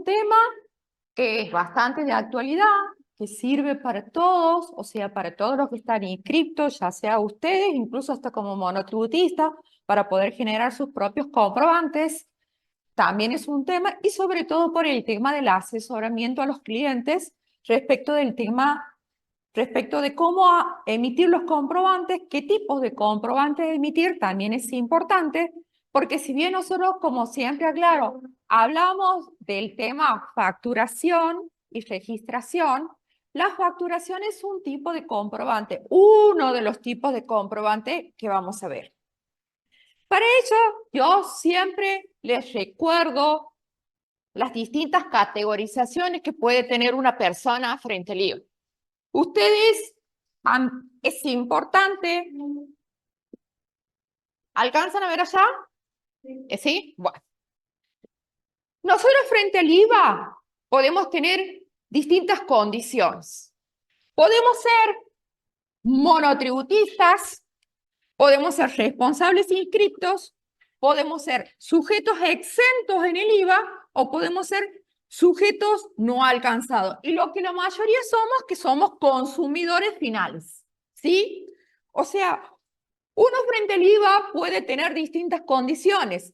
tema que es bastante de actualidad, que sirve para todos, o sea, para todos los que están inscriptos, ya sea ustedes, incluso hasta como monotributistas, para poder generar sus propios comprobantes. También es un tema, y sobre todo por el tema del asesoramiento a los clientes respecto del tema, respecto de cómo emitir los comprobantes, qué tipos de comprobantes emitir, también es importante, porque si bien nosotros, como siempre aclaro, hablamos del tema facturación y registración, la facturación es un tipo de comprobante, uno de los tipos de comprobante que vamos a ver. Para ello, yo siempre les recuerdo las distintas categorizaciones que puede tener una persona frente al IVA. Ustedes, es importante, ¿alcanzan a ver allá? ¿Sí? Bueno. Nosotros frente al IVA podemos tener distintas condiciones. Podemos ser monotributistas, podemos ser responsables inscriptos, podemos ser sujetos exentos en el IVA o podemos ser sujetos no alcanzados. Y lo que la mayoría somos, que somos consumidores finales, ¿sí? O sea, uno frente al IVA puede tener distintas condiciones.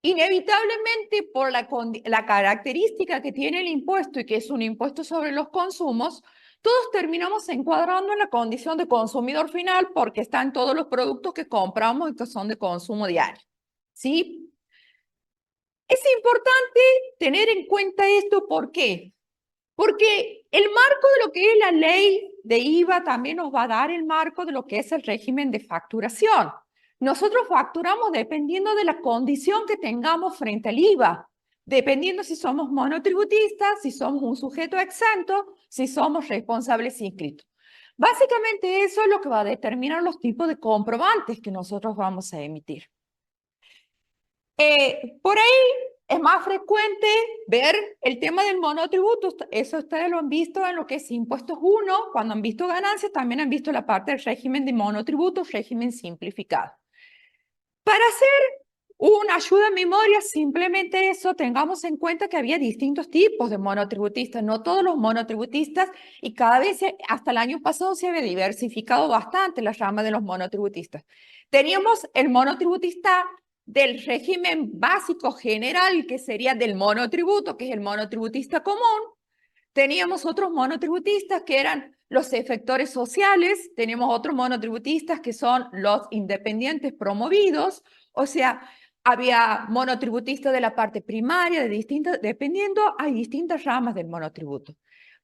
Inevitablemente, por la característica que tiene el impuesto y que es un impuesto sobre los consumos, todos terminamos encuadrando en la condición de consumidor final porque están todos los productos que compramos y que son de consumo diario. ¿Sí? Es importante tener en cuenta esto, ¿por qué? Porque el marco de lo que es la ley de IVA también nos va a dar el marco de lo que es el régimen de facturación. Nosotros facturamos dependiendo de la condición que tengamos frente al IVA, dependiendo si somos monotributistas, si somos un sujeto exento, si somos responsables inscritos. Básicamente eso es lo que va a determinar los tipos de comprobantes que nosotros vamos a emitir. Por ahí es más frecuente ver el tema del monotributo. Eso ustedes lo han visto en lo que es impuestos 1, cuando han visto ganancias, también han visto la parte del régimen de monotributo, régimen simplificado. Para hacer una ayuda en memoria, simplemente eso, tengamos en cuenta que había distintos tipos de monotributistas, no todos los monotributistas, y cada vez, hasta el año pasado, se había diversificado bastante la rama de los monotributistas. Teníamos el monotributista del régimen básico general, que sería del monotributo, que es el monotributista común. Teníamos otros monotributistas que eran los efectores sociales, tenemos otros monotributistas que son los independientes promovidos, o sea, había monotributistas de la parte primaria, dependiendo, hay distintas ramas del monotributo.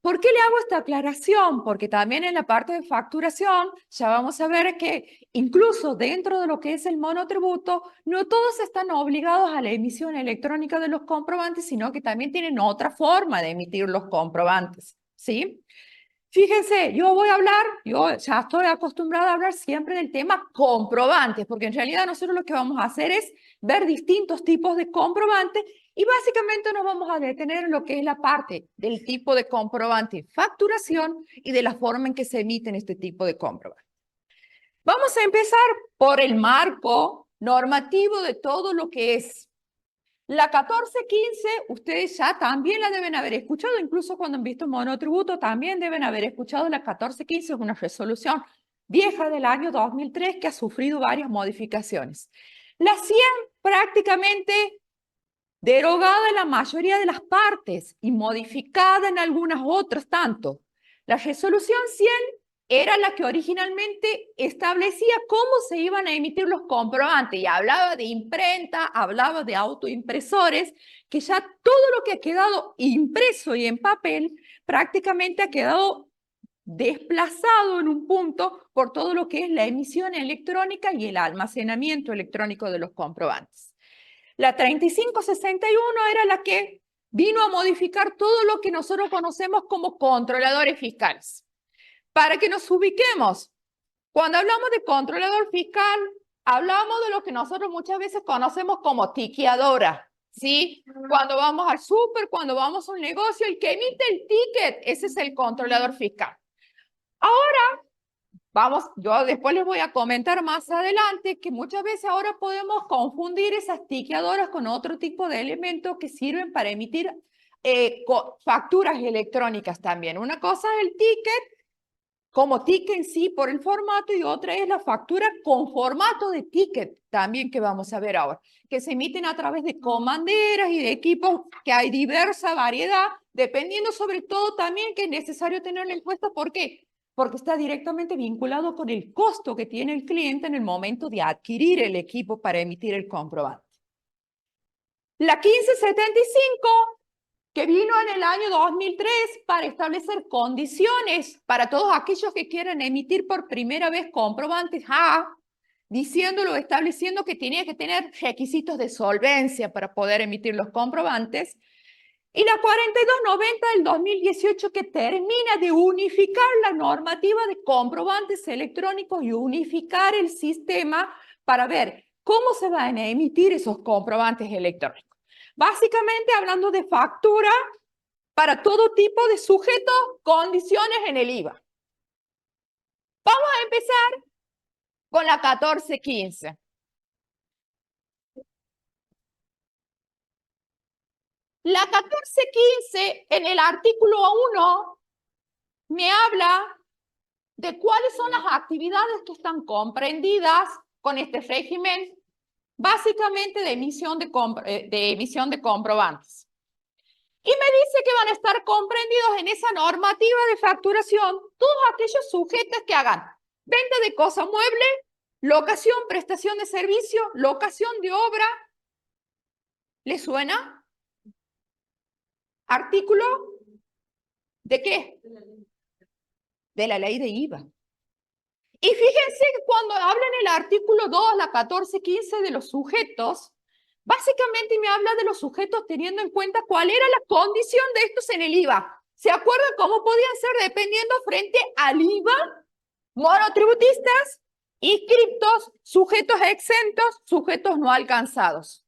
¿Por qué le hago esta aclaración? Porque también en la parte de facturación ya vamos a ver que incluso dentro de lo que es el monotributo, no todos están obligados a la emisión electrónica de los comprobantes, sino que también tienen otra forma de emitir los comprobantes, ¿sí? Fíjense, yo voy a hablar, yo ya estoy acostumbrada a hablar siempre del tema comprobantes, porque en realidad nosotros lo que vamos a hacer es ver distintos tipos de comprobantes y básicamente nos vamos a detener en lo que es la parte del tipo de comprobante facturación y de la forma en que se emiten este tipo de comprobantes. Vamos a empezar por el marco normativo de todo lo que es la 1415, ustedes ya también la deben haber escuchado, incluso cuando han visto monotributo, también deben haber escuchado la 1415, es una resolución vieja del año 2003 que ha sufrido varias modificaciones. La 100 prácticamente derogada en la mayoría de las partes y modificada en algunas otras tanto. La resolución 100 era la que originalmente establecía cómo se iban a emitir los comprobantes y hablaba de imprenta, hablaba de autoimpresores, que ya todo lo que ha quedado impreso y en papel prácticamente ha quedado desplazado en un punto por todo lo que es la emisión electrónica y el almacenamiento electrónico de los comprobantes. La 3561 era la que vino a modificar todo lo que nosotros conocemos como controladores fiscales. Para que nos ubiquemos, cuando hablamos de controlador fiscal, hablamos de lo que nosotros muchas veces conocemos como tiqueadora, ¿sí? Cuando vamos al súper, cuando vamos a un negocio, el que emite el ticket, ese es el controlador fiscal. Ahora, yo después les voy a comentar más adelante que muchas veces ahora podemos confundir esas tiqueadoras con otro tipo de elementos que sirven para emitir facturas electrónicas también. Una cosa es el ticket, como ticket en sí por el formato, y otra es la factura con formato de ticket también que vamos a ver ahora, que se emiten a través de comanderas y de equipos que hay diversa variedad, dependiendo sobre todo también que es necesario tenerlo en cuenta. ¿Por qué? Porque está directamente vinculado con el costo que tiene el cliente en el momento de adquirir el equipo para emitir el comprobante. La 1575, que vino en el año 2003 para establecer condiciones para todos aquellos que quieran emitir por primera vez comprobantes A, diciéndolo, estableciendo que tenía que tener requisitos de solvencia para poder emitir los comprobantes. Y la 4290 del 2018, que termina de unificar la normativa de comprobantes electrónicos y unificar el sistema para ver cómo se van a emitir esos comprobantes electrónicos. Básicamente hablando de factura para todo tipo de sujetos, condiciones en el IVA. Vamos a empezar con la 1415. La 1415 en el artículo 1 me habla de cuáles son las actividades que están comprendidas con este régimen, básicamente de emisión de comprobantes. Y me dice que van a estar comprendidos en esa normativa de facturación todos aquellos sujetos que hagan venta de cosa mueble, locación, prestación de servicio, locación de obra. ¿Le suena? ¿Artículo de qué? De la ley de IVA. Y fíjense que cuando habla en el artículo 2, la 1415 de los sujetos, básicamente me habla de los sujetos teniendo en cuenta cuál era la condición de estos en el IVA. ¿Se acuerdan cómo podían ser dependiendo frente al IVA? Monotributistas, inscriptos, sujetos exentos, sujetos no alcanzados.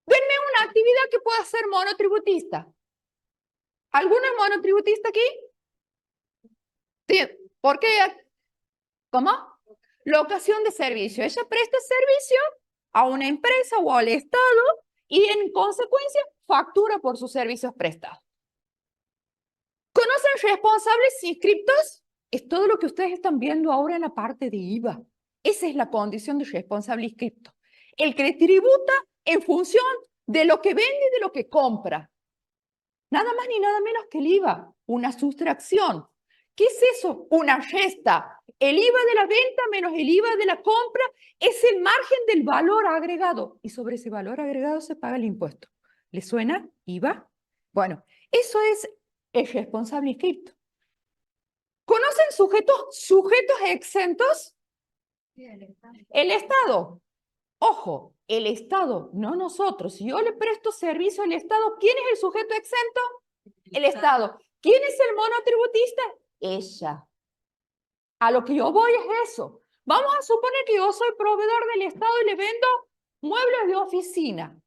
Denme una actividad que pueda ser monotributista. ¿Alguno es monotributista aquí? Sí. ¿Por qué? ¿Cómo? Locación de servicio. Ella presta servicio a una empresa o al Estado y en consecuencia factura por sus servicios prestados. ¿Conocen responsables inscriptos? Es todo lo que ustedes están viendo ahora en la parte de IVA. Esa es la condición de responsable inscripto. El que tributa en función de lo que vende y de lo que compra. Nada más ni nada menos que el IVA, una sustracción. ¿Qué es eso? Una resta. El IVA de la venta menos el IVA de la compra es el margen del valor agregado. Y sobre ese valor agregado se paga el impuesto. ¿Le suena IVA? Bueno, eso es el responsable inscripto. ¿Conocen sujetos exentos? El Estado. Ojo, el Estado, no nosotros. Si yo le presto servicio al Estado, ¿quién es el sujeto exento? El Estado. ¿Quién es el monotributista? Ella. A lo que yo voy es eso. Vamos a suponer que yo soy proveedor del Estado y le vendo muebles de oficina.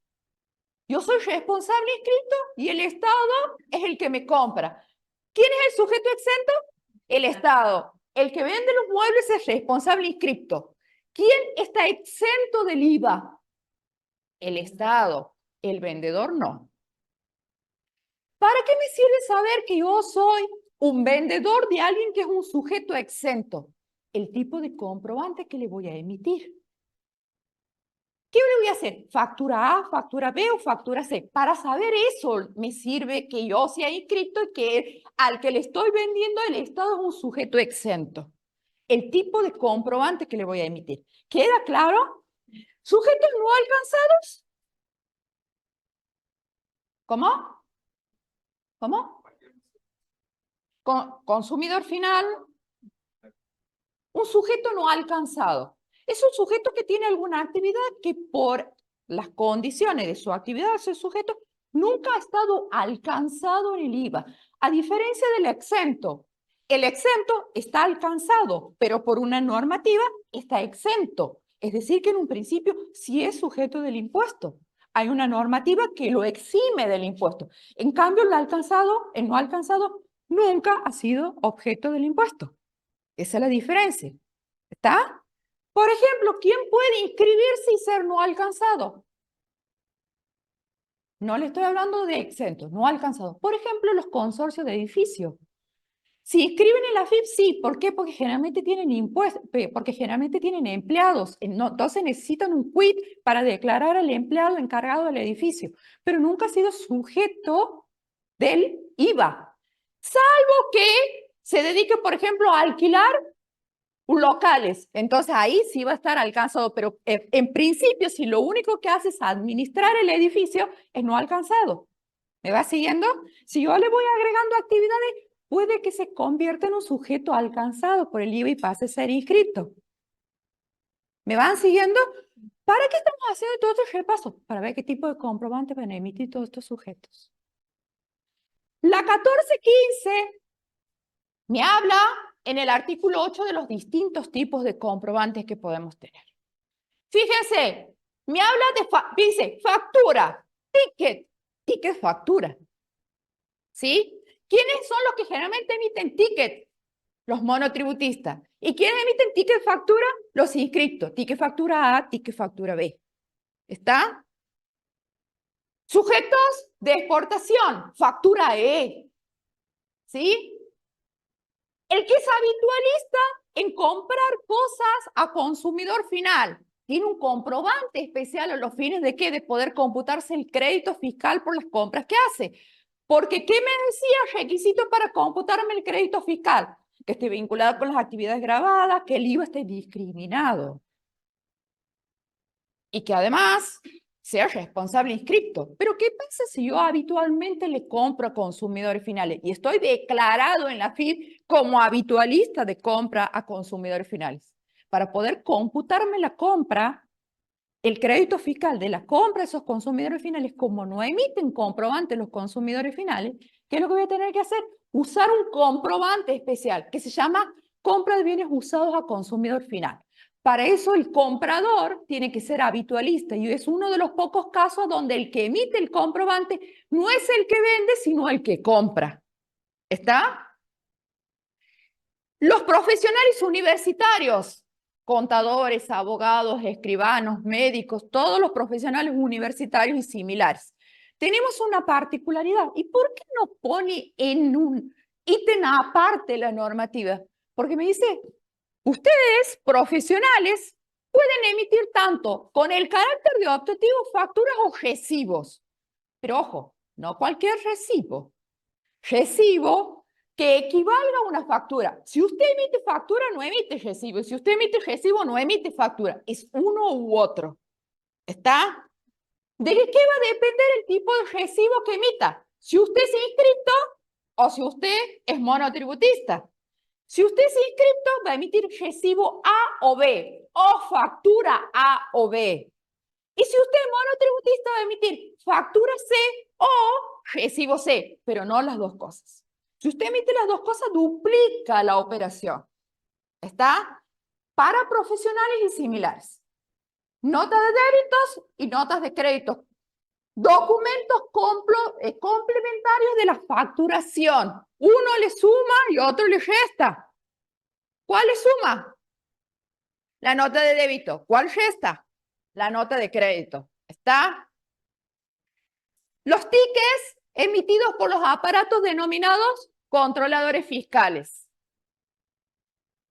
Yo soy responsable inscrito y el Estado es el que me compra. ¿Quién es el sujeto exento? El Estado. El que vende los muebles es responsable inscrito. ¿Quién está exento del IVA? El Estado. El vendedor no. ¿Para qué me sirve saber que yo soy un vendedor de alguien que es un sujeto exento? El tipo de comprobante que le voy a emitir. ¿Qué le voy a hacer? ¿Factura A, factura B o factura C? Para saber eso me sirve que yo sea inscrito y que al que le estoy vendiendo el Estado es un sujeto exento. El tipo de comprobante que le voy a emitir. ¿Queda claro? ¿Sujetos no alcanzados? ¿Cómo? ¿Cómo? Consumidor final. Un sujeto no alcanzado. Es un sujeto que tiene alguna actividad que por las condiciones de su actividad, ese sujeto nunca ha estado alcanzado en el IVA. A diferencia del exento. El exento está alcanzado, pero por una normativa está exento. Es decir, que en un principio sí es sujeto del impuesto. Hay una normativa que lo exime del impuesto. En cambio, el no alcanzado, nunca ha sido objeto del impuesto. Esa es la diferencia. ¿Está? Por ejemplo, ¿quién puede inscribirse y ser no alcanzado? No le estoy hablando de exentos, no alcanzados. Por ejemplo, los consorcios de edificios. Si inscriben en la FIP, sí. ¿Por qué? Porque generalmente tienen impuestos, porque generalmente tienen empleados. Entonces necesitan un quit para declarar al empleado encargado del edificio. Pero nunca ha sido sujeto del IVA. Salvo que se dedique, por ejemplo, a alquilar locales. Entonces ahí sí va a estar alcanzado. Pero en principio, si lo único que hace es administrar el edificio, es no alcanzado. ¿Me va siguiendo? Si yo le voy agregando actividades, puede que se convierta en un sujeto alcanzado por el IVA y pase a ser inscrito. ¿Me van siguiendo? ¿Para qué estamos haciendo todo este repaso? Para ver qué tipo de comprobantes van a emitir todos estos sujetos. La 1415 me habla en el artículo 8 de los distintos tipos de comprobantes que podemos tener. Fíjense, me habla de, dice, factura, ticket factura. ¿Sí? ¿Quiénes son los que generalmente emiten ticket? Los monotributistas. ¿Y quiénes emiten ticket factura? Los inscriptos. Ticket factura A, ticket factura B. ¿Está? Sujetos de exportación, factura E. ¿Sí? El que es habitualista en comprar cosas a consumidor final. Tiene un comprobante especial a los fines de qué? De poder computarse el crédito fiscal por las compras que hace. Porque, ¿qué me decía requisito para computarme el crédito fiscal? Que esté vinculado con las actividades grabadas, que el IVA esté discriminado. Y que además sea responsable inscripto. Pero, ¿qué pasa si yo habitualmente le compro a consumidores finales? Y estoy declarado en la FIP como habitualista de compra a consumidores finales. Para poder computarme la compra, el crédito fiscal de la compra de esos consumidores finales, como no emiten comprobante los consumidores finales, ¿qué es lo que voy a tener que hacer? Usar un comprobante especial que se llama compra de bienes usados a consumidor final. Para eso el comprador tiene que ser habitualista y es uno de los pocos casos donde el que emite el comprobante no es el que vende, sino el que compra. ¿Está? Los profesionales universitarios, contadores, abogados, escribanos, médicos, todos los profesionales universitarios y similares. Tenemos una particularidad. ¿Y por qué no pone en un ítem aparte la normativa? Porque me dice, ustedes, profesionales, pueden emitir tanto con el carácter de optativo facturas o recibos. Pero ojo, no cualquier recibo. Recibo que equivalga a una factura. Si usted emite factura, no emite recibo. Si usted emite recibo, no emite factura. Es uno u otro. ¿Está? ¿De qué va a depender el tipo de recibo que emita? Si usted es inscripto o si usted es monotributista. Si usted es inscripto, va a emitir recibo A o B, o factura A o B. Y si usted es monotributista, va a emitir factura C o recibo C, pero no las dos cosas. Si usted emite las dos cosas, duplica la operación. ¿Está? Para profesionales y similares. Notas de débitos y notas de crédito. Documentos complementarios de la facturación. Uno le suma y otro le resta. ¿Cuál le suma? La nota de débito. ¿Cuál resta? La nota de crédito. ¿Está? Los tickets emitidos por los aparatos denominados controladores fiscales.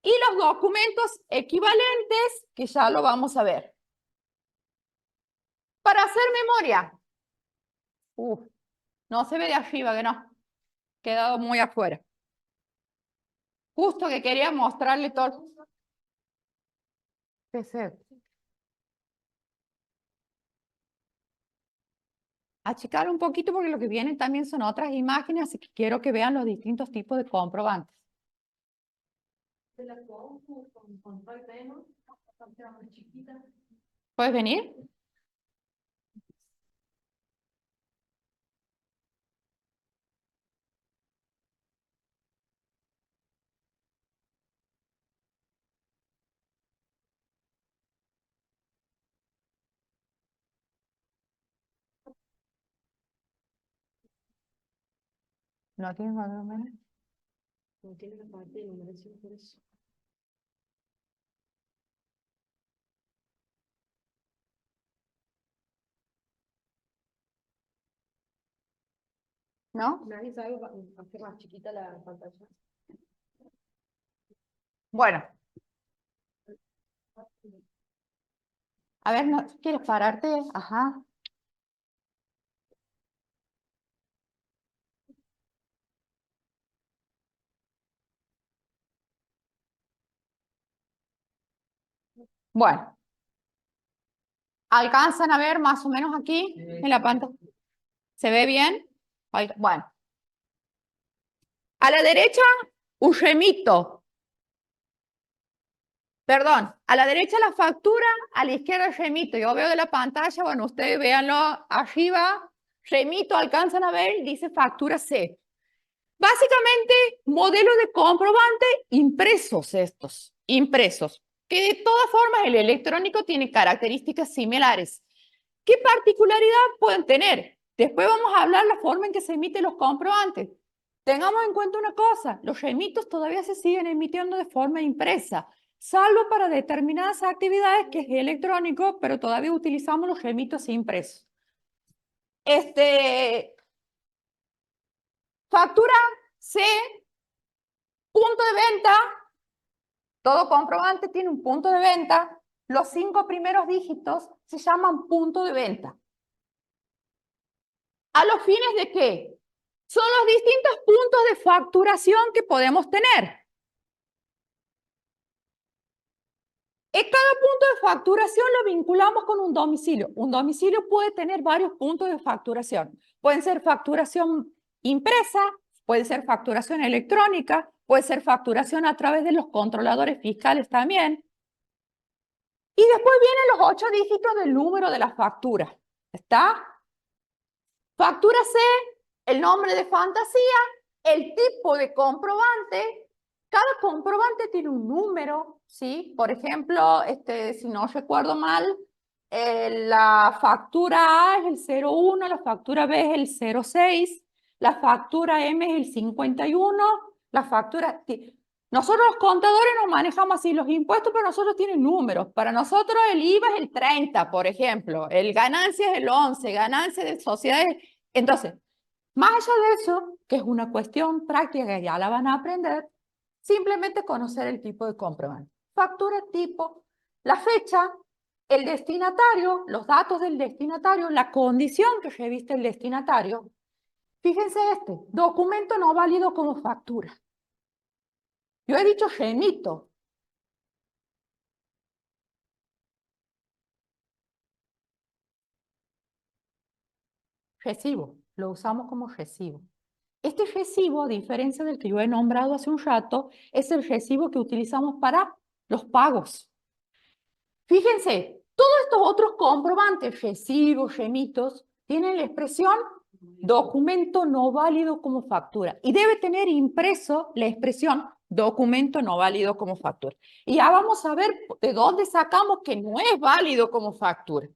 Y los documentos equivalentes, que ya lo vamos a ver. Para hacer memoria. No se ve de arriba, que no. Quedado muy afuera. Justo que quería mostrarle todo. ¿Qué es eso? Achicar un poquito porque lo que vienen también son otras imágenes, así que quiero que vean los distintos tipos de comprobantes. ¿Puedes venir? No tienes más o menos. No tiene la parte de numeración por eso. ¿no? Nadie sabe hacer más chiquita la pantalla. Bueno, a ver, ¿no quieres pararte? Ajá. Bueno, ¿alcanzan a ver más o menos aquí en la pantalla? ¿Se ve bien? Bueno, a la derecha, un remito. Perdón, a la derecha la factura, a la izquierda el remito. Yo veo de la pantalla, bueno, ustedes véanlo arriba, remito, alcanzan a ver, dice factura C. Básicamente, modelos de comprobante impresos estos, impresos, que de todas formas el electrónico tiene características similares. ¿Qué particularidad pueden tener? Después vamos a hablar la forma en que se emiten los comprobantes. Tengamos en cuenta una cosa, los remitos todavía se siguen emitiendo de forma impresa, salvo para determinadas actividades que es electrónico, pero todavía utilizamos los remitos impresos. Factura C, punto de venta, todo comprobante tiene un punto de venta, los 5 primeros dígitos se llaman punto de venta. ¿A los fines de qué? Son los distintos puntos de facturación que podemos tener. En cada punto de facturación lo vinculamos con un domicilio. Un domicilio puede tener varios puntos de facturación. Pueden ser facturación impresa, puede ser facturación electrónica, puede ser facturación a través de los controladores fiscales también. Y después vienen los 8 dígitos del número de la factura. ¿Está? Factura C, el nombre de fantasía, el tipo de comprobante. Cada comprobante tiene un número, ¿sí? Por ejemplo, si no recuerdo mal, la factura A es el 01, la factura B es el 06, la factura M es el 51, la factura... Nosotros los contadores nos manejamos así, los impuestos para nosotros tienen números. Para nosotros el IVA es el 30, por ejemplo, el ganancia es el 11, ganancia de sociedades. Entonces, más allá de eso, que es una cuestión práctica que ya la van a aprender, simplemente conocer el tipo de comprobante. Factura tipo, la fecha, el destinatario, los datos del destinatario, la condición que reviste el destinatario. Fíjense documento no válido como factura. Yo he dicho remito. Recibo, lo usamos como recibo. Este recibo, a diferencia del que yo he nombrado hace un rato, es el recibo que utilizamos para los pagos. Fíjense, todos estos otros comprobantes, recibos, remitos, tienen la expresión documento no válido como factura y debe tener impreso la expresión documento no válido como factura. Y ya vamos a ver de dónde sacamos que no es válido como factura.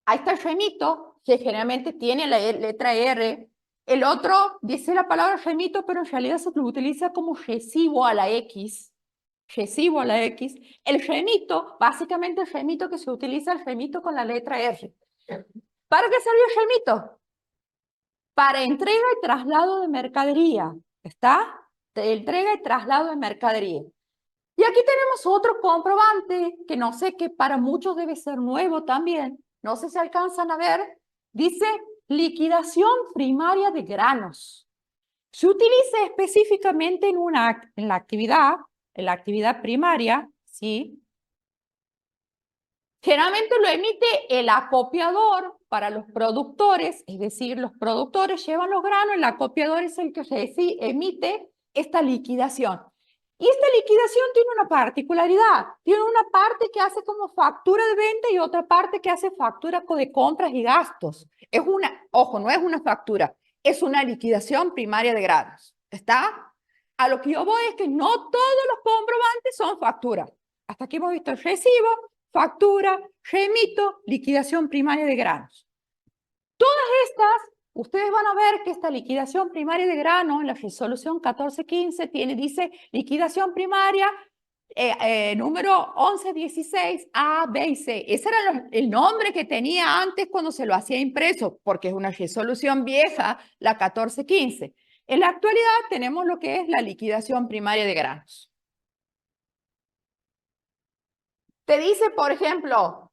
Ahí está el remito, que generalmente tiene la letra R. El otro dice la palabra remito, pero en realidad se lo utiliza como recibo a la X. Recibo a la X. El remito, básicamente el remito que se utiliza, el remito con la letra R. ¿Para qué sirve el remito? Para entrega y traslado de mercadería. ¿Está? De entrega y traslado de mercadería. Y aquí tenemos otro comprobante que no sé, que para muchos debe ser nuevo también. No sé si alcanzan a ver. Dice liquidación primaria de granos. Se utiliza específicamente en la actividad primaria, ¿sí? Generalmente lo emite el acopiador para los productores, es decir, los productores llevan los granos, el acopiador es el que emite esta liquidación. Y esta liquidación tiene una particularidad, tiene una parte que hace como factura de venta y otra parte que hace factura de compras y gastos. Es una, ojo, no es una factura, es una liquidación primaria de granos. ¿Está? A lo que yo voy es que no todos los comprobantes son factura. Hasta aquí hemos visto el recibo, factura, remito, liquidación primaria de granos. Todas estas, ustedes van a ver que esta liquidación primaria de granos, en la resolución 1415, dice liquidación primaria, número 1116 A, B y C. Ese era el nombre que tenía antes cuando se lo hacía impreso, porque es una resolución vieja, la 1415. En la actualidad tenemos lo que es la liquidación primaria de granos. Te dice, por ejemplo,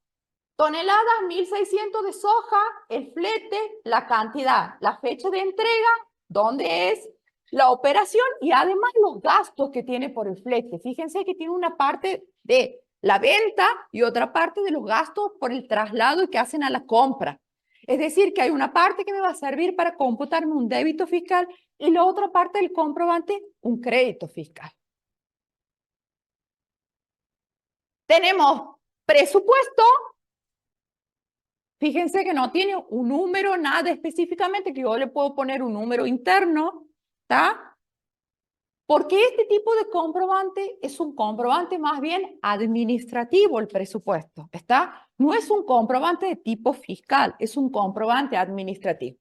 toneladas 1600 de soja, el flete, la cantidad, la fecha de entrega, dónde es la operación y además los gastos que tiene por el flete. Fíjense que tiene una parte de la venta y otra parte de los gastos por el traslado y que hacen a la compra. Es decir, que hay una parte que me va a servir para computarme un débito fiscal y la otra parte del comprobante, un crédito fiscal. Tenemos presupuesto. Fíjense que no tiene un número, nada específicamente, que yo le puedo poner un número interno, ¿está? Porque este tipo de comprobante es un comprobante más bien administrativo, el presupuesto, ¿está? No es un comprobante de tipo fiscal, es un comprobante administrativo.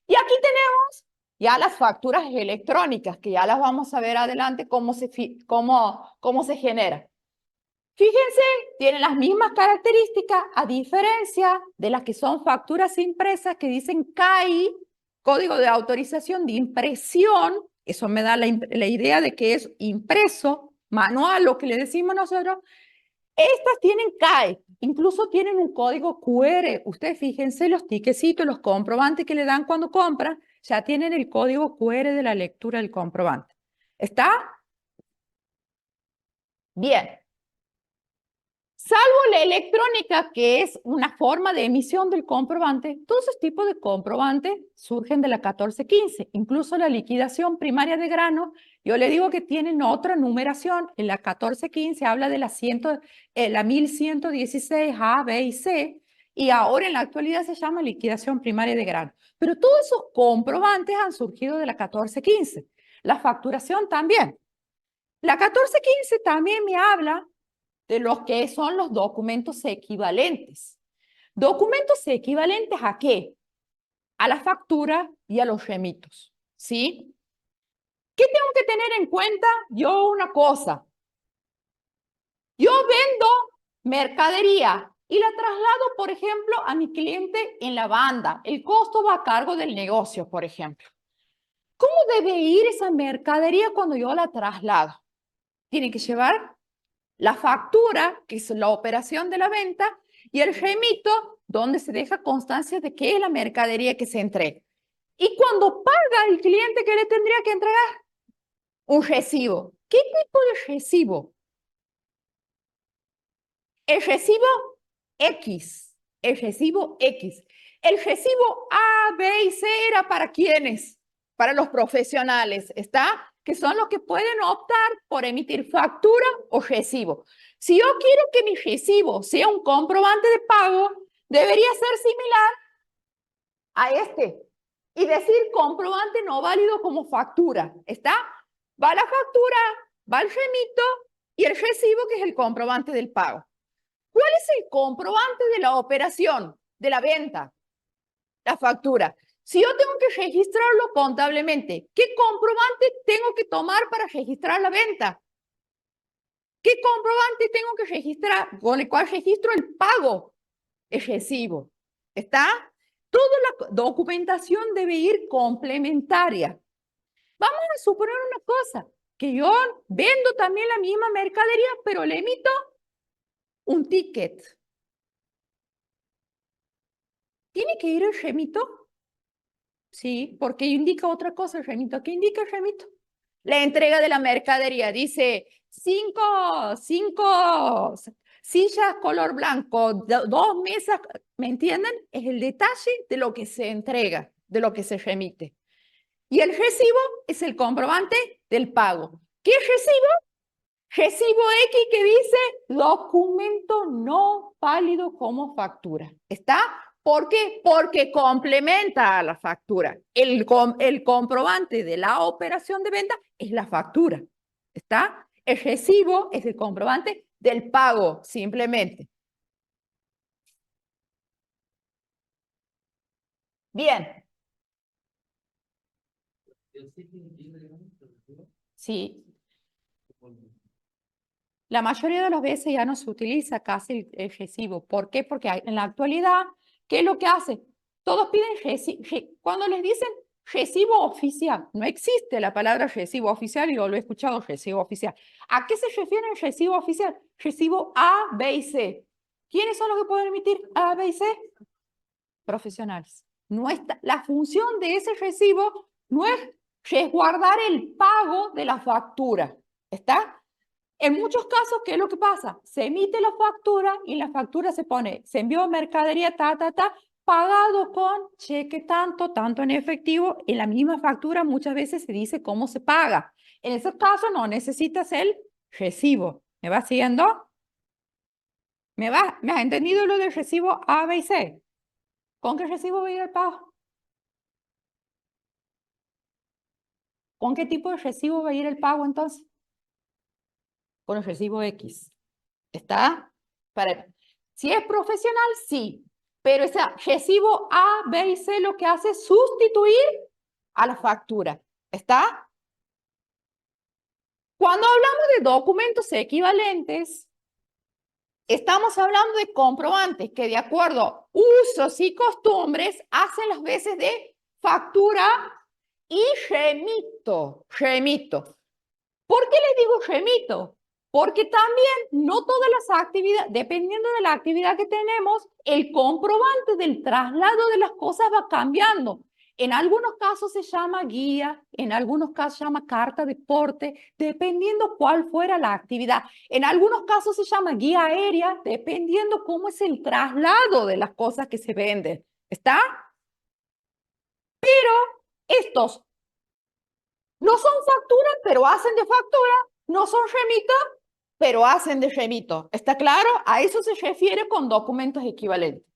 Y aquí tenemos ya las facturas electrónicas, que ya las vamos a ver adelante cómo se genera. Fíjense, tienen las mismas características, a diferencia de las que son facturas impresas que dicen CAI, Código de Autorización de Impresión. Eso me da la idea de que es impreso, manual, lo que le decimos nosotros. Estas tienen CAI, incluso tienen un código QR. Ustedes fíjense los tiquecitos, los comprobantes que le dan cuando compran, ya tienen el código QR de la lectura del comprobante. ¿Está? Bien. Salvo la electrónica, que es una forma de emisión del comprobante, todos esos tipos de comprobantes surgen de la 1415. Incluso la liquidación primaria de grano, yo le digo que tienen otra numeración. En la 1415 habla de la 1116 A, B y C, y ahora en la actualidad se llama liquidación primaria de grano. Pero todos esos comprobantes han surgido de la 1415. La facturación también. La 1415 también me habla de los que son los documentos equivalentes. ¿Documentos equivalentes a qué? A la factura y a los remitos, ¿sí? ¿Qué tengo que tener en cuenta? Yo una cosa. Yo vendo mercadería y la traslado, por ejemplo, a mi cliente en la banda. El costo va a cargo del negocio, por ejemplo. ¿Cómo debe ir esa mercadería cuando yo la traslado? Tiene que llevar la factura, que es la operación de la venta, y el remito, donde se deja constancia de qué es la mercadería que se entrega. Y cuando paga el cliente, ¿qué le tendría que entregar? Un recibo. ¿Qué tipo de recibo? El recibo X. El recibo X. El recibo A, B y C era para quiénes? Para los profesionales, ¿está? Que son los que pueden optar por emitir factura o recibo. Si yo quiero que mi recibo sea un comprobante de pago, debería ser similar a este y decir comprobante no válido como factura, ¿está? Va la factura, va el remito y el recibo, que es el comprobante del pago. ¿Cuál es el comprobante de la operación, de la venta? La factura. Si yo tengo que registrarlo contablemente, ¿qué comprobante tengo que tomar para registrar la venta? ¿Qué comprobante tengo que registrar, con el cual registro el pago? El recibo. ¿Está? Toda la documentación debe ir complementaria. Vamos a suponer una cosa, que yo vendo también la misma mercadería, pero le emito un ticket. ¿Tiene que ir el remito? Sí, porque indica otra cosa el remito. ¿Qué indica el remito? La entrega de la mercadería. Dice cinco sillas color blanco, dos mesas, ¿me entienden? Es el detalle de lo que se entrega, de lo que se remite. Y el recibo es el comprobante del pago. ¿Qué recibo? Recibo X que dice documento no válido como factura. ¿Está? ¿Por qué? Porque complementa a la factura. El comprobante de la operación de venta es la factura. ¿Está? El recibo es el comprobante del pago, simplemente. Bien. Sí. La mayoría de las veces ya no se utiliza casi el recibo. ¿Por qué? Porque en la actualidad, ¿qué es lo que hace? Todos piden recibo. Cuando les dicen recibo oficial, no existe la palabra recibo oficial, yo lo he escuchado, recibo oficial. ¿A qué se refiere el recibo oficial? Recibo A, B y C. ¿Quiénes son los que pueden emitir A, B y C? Profesionales. No está, la función de ese recibo no es resguardar el pago de la factura. ¿Está? En muchos casos, ¿qué es lo que pasa? Se emite la factura y en la factura se pone, se envió mercadería, pagado con cheque tanto, tanto en efectivo. En la misma factura muchas veces se dice cómo se paga. En ese caso no necesitas el recibo. ¿Me va siguiendo? ¿Me has entendido lo del recibo A, B y C? ¿Con qué recibo va a ir el pago? ¿Con qué tipo de recibo va a ir el pago entonces? Con el recibo X. ¿Está? Si es profesional, sí. Pero ese recibo A, B y C lo que hace es sustituir a la factura. ¿Está? Cuando hablamos de documentos equivalentes, estamos hablando de comprobantes que de acuerdo a usos y costumbres hacen las veces de factura y remito. ¿Por qué les digo remito? Porque también no todas las actividades, dependiendo de la actividad que tenemos, el comprobante del traslado de las cosas va cambiando. En algunos casos se llama guía, en algunos casos se llama carta de porte, dependiendo cuál fuera la actividad. En algunos casos se llama guía aérea, dependiendo cómo es el traslado de las cosas que se venden. ¿Está? Pero estos no son facturas, pero hacen de factura. No son remitos, pero hacen de remito. ¿Está claro? A eso se refiere con documentos equivalentes.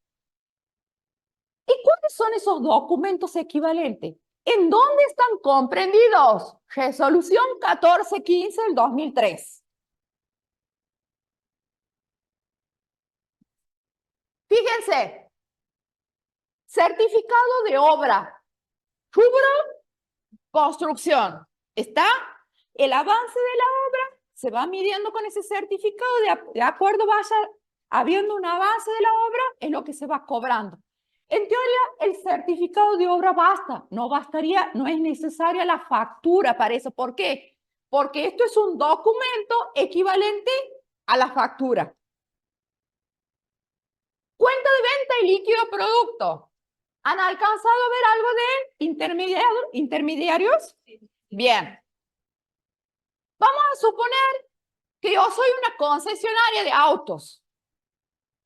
¿Y cuáles son esos documentos equivalentes? ¿En dónde están comprendidos? Resolución 1415 del 2003. Fíjense, certificado de obra, rubro, construcción. ¿Está? El avance de la obra se va midiendo con ese certificado, de acuerdo vaya habiendo un avance de la obra, es lo que se va cobrando. En teoría, el certificado de obra basta, no bastaría, no es necesaria la factura para eso. ¿Por qué? Porque esto es un documento equivalente a la factura. Cuenta de venta y líquido producto. ¿Han alcanzado a ver algo de intermediarios? Bien. Vamos a suponer que yo soy una concesionaria de autos.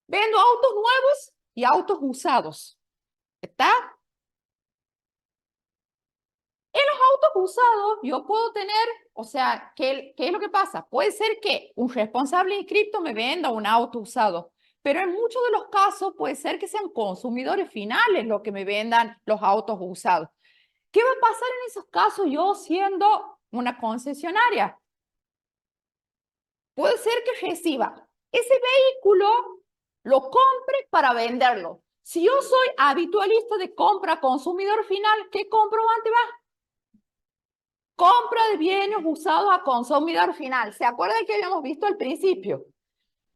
Vendo autos nuevos y autos usados. ¿Está? En los autos usados yo puedo tener, o sea, ¿qué es lo que pasa? Puede ser que un responsable inscripto me venda un auto usado, pero en muchos de los casos puede ser que sean consumidores finales los que me vendan los autos usados. ¿Qué va a pasar en esos casos yo siendo una concesionaria? Puede ser que reciba ese vehículo, lo compre para venderlo. Si yo soy habitualista de compra consumidor final, ¿qué comprobante va? Compra de bienes usados a consumidor final. ¿Se acuerdan que habíamos visto al principio?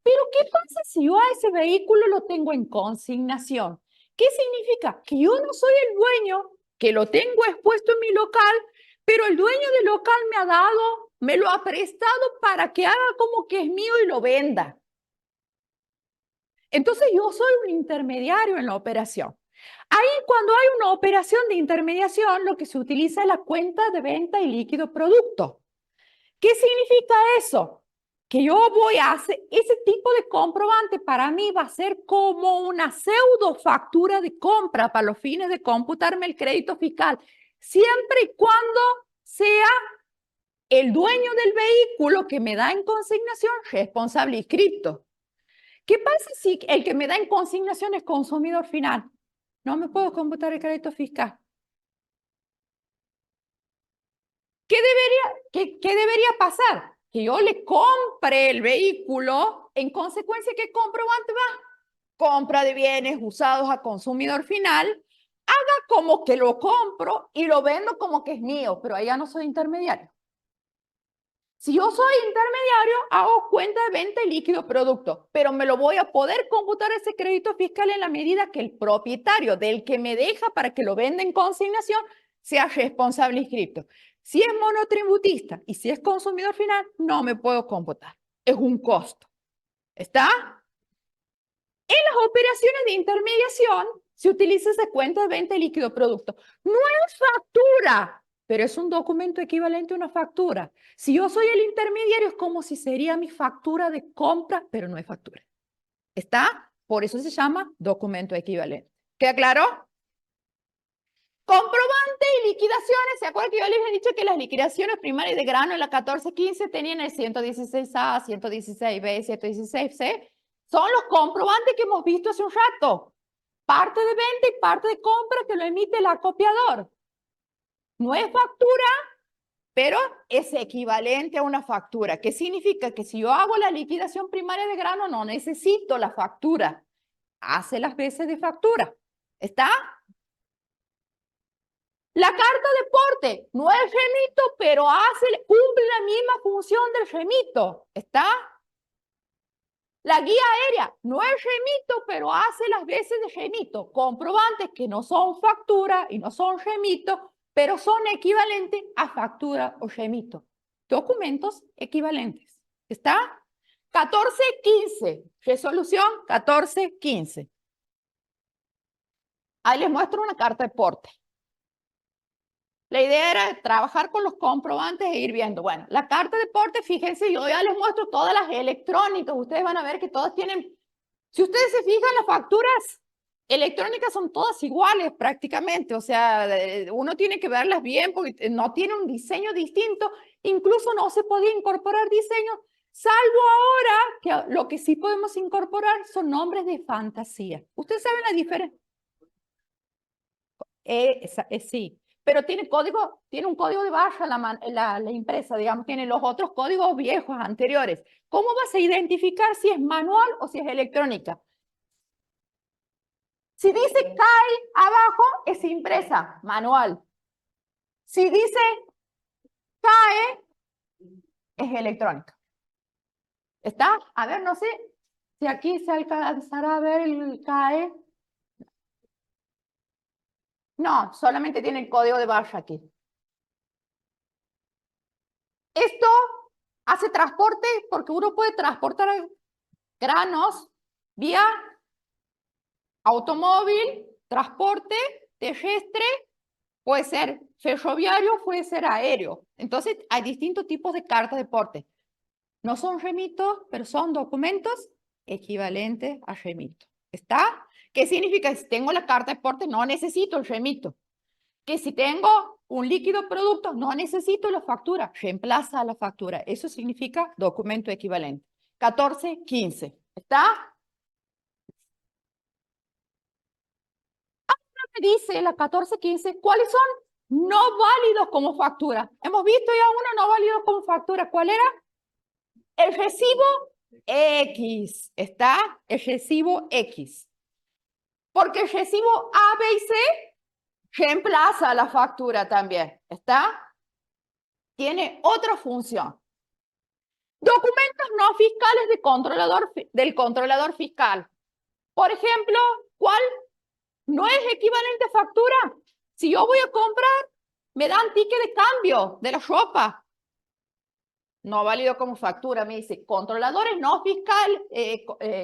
Pero ¿qué pasa si yo a ese vehículo lo tengo en consignación? ¿Qué significa? Que yo no soy el dueño, que lo tengo expuesto en mi local, pero el dueño del local me ha dado, me lo ha prestado para que haga como que es mío y lo venda. Entonces yo soy un intermediario en la operación. Ahí cuando hay una operación de intermediación, lo que se utiliza es la cuenta de venta y líquido producto. ¿Qué significa eso? Que yo voy a hacer ese tipo de comprobante para mí va a ser como una pseudo factura de compra para los fines de computarme el crédito fiscal, siempre y cuando sea el dueño del vehículo que me da en consignación responsable inscripto. ¿Qué pasa si el que me da en consignación es consumidor final? No me puedo computar el crédito fiscal. ¿Qué debería pasar? Que yo le compre el vehículo, en consecuencia, ¿qué comprobante va? Compra de bienes usados a consumidor final, haga como que lo compro y lo vendo como que es mío, pero allá no soy intermediario. Si yo soy intermediario, hago cuenta de venta y líquido producto, pero me lo voy a poder computar ese crédito fiscal en la medida que el propietario del que me deja para que lo venda en consignación sea responsable inscripto. Si es monotributista y si es consumidor final, no me puedo computar. Es un costo. ¿Está? En las operaciones de intermediación se utiliza esa cuenta de venta y líquido producto. No es factura, pero es un documento equivalente a una factura. Si yo soy el intermediario, es como si sería mi factura de compra, pero no es factura. ¿Está? Por eso se llama documento equivalente. ¿Queda claro? Comprobante y liquidaciones. ¿Se acuerdan que yo les he dicho que las liquidaciones primarias de grano en la 1415 tenían el 116A, 116B, 116C? Son los comprobantes que hemos visto hace un rato. Parte de venta y parte de compra que lo emite el acopiador. No es factura, pero es equivalente a una factura. ¿Qué significa? Que si yo hago la liquidación primaria de grano, no necesito la factura. Hace las veces de factura. ¿Está? La carta de porte no es remito, pero cumple la misma función del remito. ¿Está? La guía aérea no es remito, pero hace las veces de remito. Comprobantes que no son factura y no son remito, pero son equivalentes a factura o remito. Documentos equivalentes. ¿Está? 1415. Resolución 1415. Ahí les muestro una carta de porte. La idea era trabajar con los comprobantes e ir viendo. Bueno, la carta de porte, fíjense, yo ya les muestro todas las electrónicas. Ustedes van a ver que todas tienen... Si ustedes se fijan, las facturas electrónicas son todas iguales prácticamente. O sea, uno tiene que verlas bien porque no tiene un diseño distinto. Incluso no se podía incorporar diseños, salvo ahora que lo que sí podemos incorporar son nombres de fantasía. ¿Ustedes saben la diferencia? Sí. Pero tiene un código de barra la impresa, digamos, tiene los otros códigos viejos anteriores. ¿Cómo vas a identificar si es manual o si es electrónica? Si dice CAE abajo, es impresa, manual. Si dice CAE, es electrónica. ¿Está? A ver, no sé si aquí se alcanzará a ver el CAE. No, solamente tiene el código de barra aquí. Esto hace transporte porque uno puede transportar granos vía automóvil, transporte terrestre, puede ser ferroviario, puede ser aéreo. Entonces, hay distintos tipos de cartas de porte. No son remitos, pero son documentos equivalentes a remito. ¿Está? ¿Qué significa? Si tengo la carta de porte, no necesito el remito. Que si tengo un líquido producto, no necesito la factura, reemplaza la factura. Eso significa documento equivalente. 1415. ¿Está? Ahora me dice la 1415, ¿cuáles son no válidos como factura? Hemos visto ya uno no válido como factura. ¿Cuál era? El recibo X. ¿Está? El recibo X. Porque el recibo A, B y C reemplaza la factura también. ¿Está? Tiene otra función. Documentos no fiscales del controlador fiscal. Por ejemplo, ¿cuál no es equivalente a factura? Si yo voy a comprar, me dan ticket de cambio de la ropa. No válido como factura, me dice controladores no fiscales,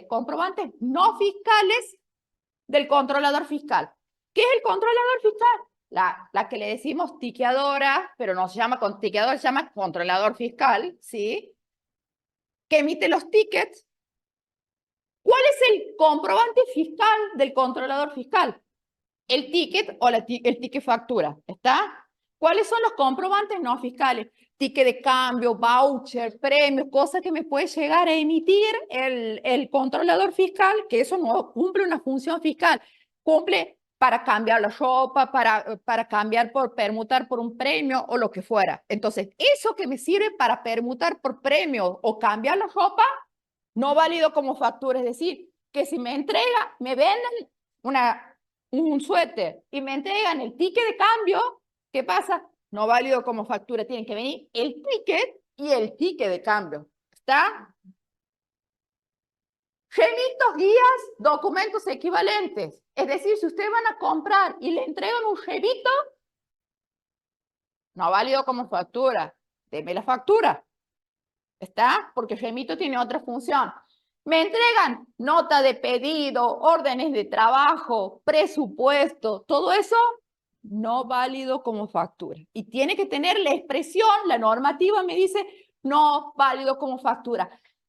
comprobantes no fiscales del controlador fiscal. ¿Qué es el controlador fiscal? La que le decimos tiqueadora, pero no se llama tiqueadora, se llama controlador fiscal, ¿sí? Que emite los tickets. ¿Cuál es el comprobante fiscal del controlador fiscal? El ticket o el ticket factura, ¿está? ¿Cuáles son los comprobantes no fiscales? Ticket de cambio, voucher, premios, cosas que me puede llegar a emitir el controlador fiscal, que eso no cumple una función fiscal, cumple para cambiar la ropa, para cambiar permutar por un premio o lo que fuera. Entonces, eso que me sirve para permutar por premio o cambiar la ropa, no válido como factura. Es decir, que si me venden un suéter y me entregan el ticket de cambio, ¿qué pasa? No válido como factura. Tiene que venir el ticket y el ticket de cambio. ¿Está? Remitos, guías, documentos equivalentes. Es decir, si ustedes van a comprar y le entregan un remito, no válido como factura. Deme la factura. ¿Está? Porque el remito tiene otra función. Me entregan nota de pedido, órdenes de trabajo, presupuesto, todo eso no válido como factura. Y tiene que tener la expresión, la normativa me dice no válido como factura.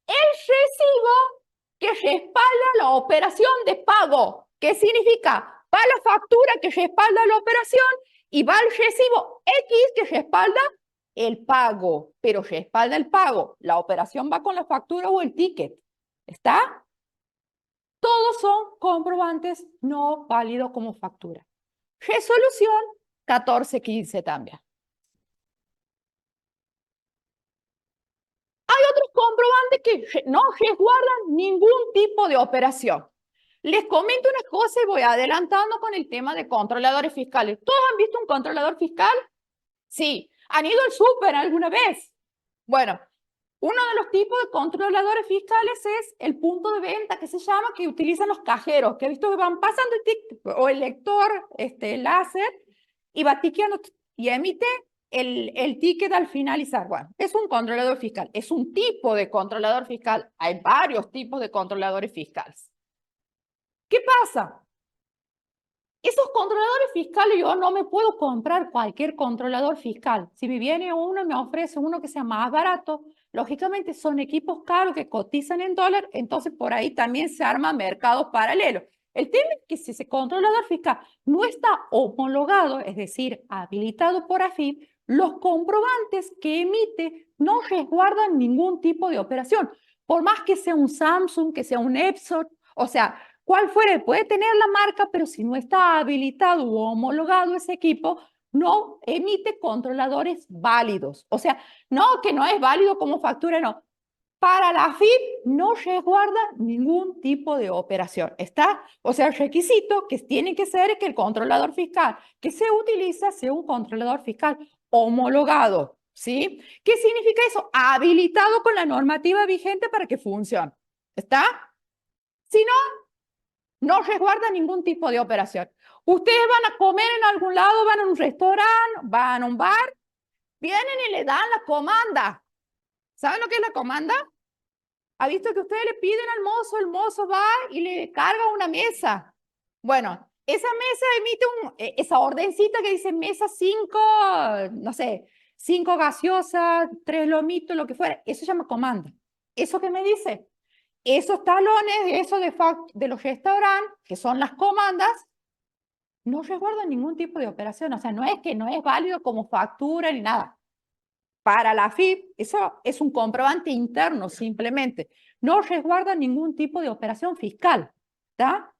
El recibo que respalda la operación de pago. ¿Qué significa? Va la factura que respalda la operación y va el recibo X que respalda el pago, pero respalda el pago. La operación va con la factura o el ticket. ¿Está? Todos son comprobantes no válidos como factura. Resolución 1415 también. Hay otros comprobantes que no resguardan ningún tipo de operación. Les comento una cosa y voy adelantando con el tema de controladores fiscales. ¿Todos han visto un controlador fiscal? Sí. ¿Han ido al súper alguna vez? Bueno, uno de los tipos de controladores fiscales es el punto de venta que se llama, que utilizan los cajeros, que he visto que van pasando o el lector láser y va tiqueando y emite el ticket al finalizar. Bueno, es un controlador fiscal, es un tipo de controlador fiscal. Hay varios tipos de controladores fiscales. ¿Qué pasa? Esos controladores fiscales, yo no me puedo comprar cualquier controlador fiscal. Si me viene uno y me ofrece uno que sea más barato, lógicamente son equipos caros que cotizan en dólar, entonces por ahí también se arman mercados paralelos. El tema es que si ese controlador fiscal no está homologado, es decir, habilitado por AFIP, los comprobantes que emite no resguardan ningún tipo de operación. Por más que sea un Samsung, que sea un Epson, o sea, cual fuere, puede tener la marca, pero si no está habilitado o homologado ese equipo, no emite controladores válidos. O sea, no que no es válido como factura, no. Para la AFIP no resguarda ningún tipo de operación. ¿Está? O sea, el requisito que tiene que ser que el controlador fiscal que se utiliza sea un controlador fiscal homologado. ¿Sí? ¿Qué significa eso? Habilitado con la normativa vigente para que funcione. ¿Está? Si no resguarda ningún tipo de operación. Ustedes van a comer en algún lado, van a un restaurante, van a un bar, vienen y le dan la comanda. ¿Saben lo que es la comanda? ¿Ha visto que ustedes le piden al mozo, el mozo va y le carga una mesa? Bueno, esa mesa emite esa ordencita que dice mesa 5, no sé, 5 gaseosas, 3 lomitos, lo que fuera. Eso se llama comanda. ¿Eso qué me dice? Esos talones, eso de los restaurantes, que son las comandas, no resguardan ningún tipo de operación. O sea, no es que no es válido como factura ni nada. Para la AFIP, eso es un comprobante interno simplemente. No resguarda ningún tipo de operación fiscal. ¿Está?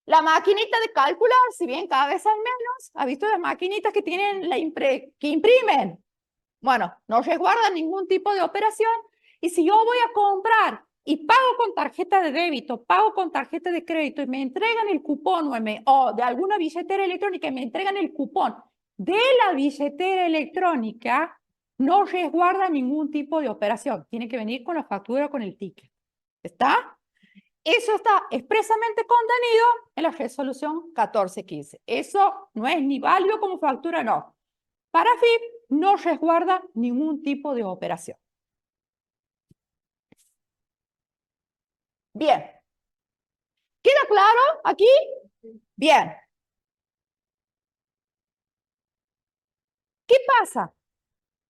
La maquinita de calcular, si bien cada vez hay menos, ¿ha visto las maquinitas que tienen que imprimen? Bueno, no resguarda ningún tipo de operación. Y si yo voy a comprar y pago con tarjeta de débito, pago con tarjeta de crédito y me entregan el cupón o de alguna billetera electrónica y me entregan el cupón de la billetera electrónica, no resguarda ningún tipo de operación. Tiene que venir con la factura o con el ticket. ¿Está? Eso está expresamente contenido en la resolución 1415. Eso no es ni válido como factura, no. Para FIP no resguarda ningún tipo de operación. Bien. ¿Queda claro aquí? Bien. ¿Qué pasa?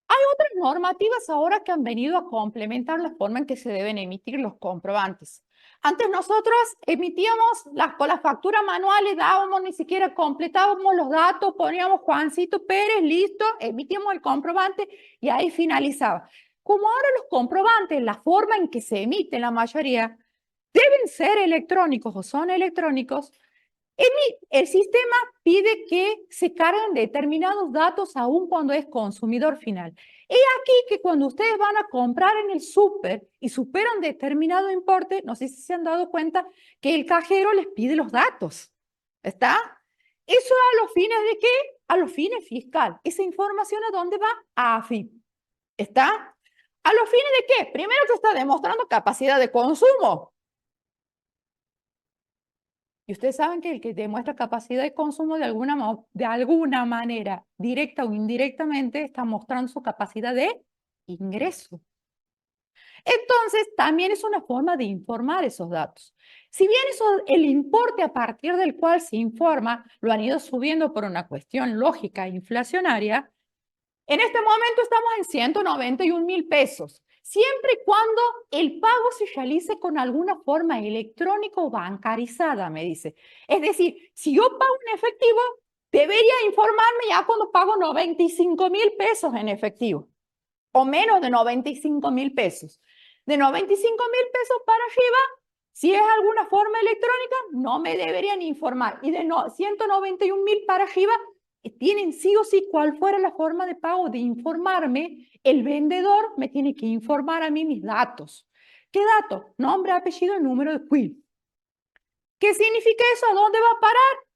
Hay otras normativas ahora que han venido a complementar la forma en que se deben emitir los comprobantes. Antes nosotros emitíamos con las facturas manuales, dábamos, ni siquiera completábamos los datos, poníamos Juancito Pérez, listo, emitíamos el comprobante y ahí finalizaba. Como ahora los comprobantes, la forma en que se emiten la mayoría, deben ser electrónicos o son electrónicos, el sistema pide que se carguen determinados datos aún cuando es consumidor final. He aquí que cuando ustedes van a comprar en el súper y superan determinado importe, no sé si se han dado cuenta que el cajero les pide los datos. ¿Está? ¿Eso a los fines de qué? A los fines fiscales. ¿Esa información a dónde va? A AFIP. ¿Está? ¿A los fines de qué? Primero que está demostrando capacidad de consumo. Y ustedes saben que el que demuestra capacidad de consumo de alguna manera, directa o indirectamente, está mostrando su capacidad de ingreso. Entonces, también es una forma de informar esos datos. Si bien el importe a partir del cual se informa lo han ido subiendo por una cuestión lógica inflacionaria, en este momento estamos en 191.000 pesos, siempre y cuando el pago se realice con alguna forma electrónica o bancarizada, me dice. Es decir, si yo pago en efectivo, debería informarme ya cuando pago 95.000 pesos en efectivo, o menos de 95.000 pesos. De 95.000 pesos para arriba, si es alguna forma electrónica, no me deberían informar. Y de 191.000 para arriba, tienen sí o sí, cual fuera la forma de pago, de informarme, el vendedor me tiene que informar a mí mis datos. ¿Qué datos? Nombre, apellido y número de quit. ¿Qué significa eso? ¿A dónde va a parar?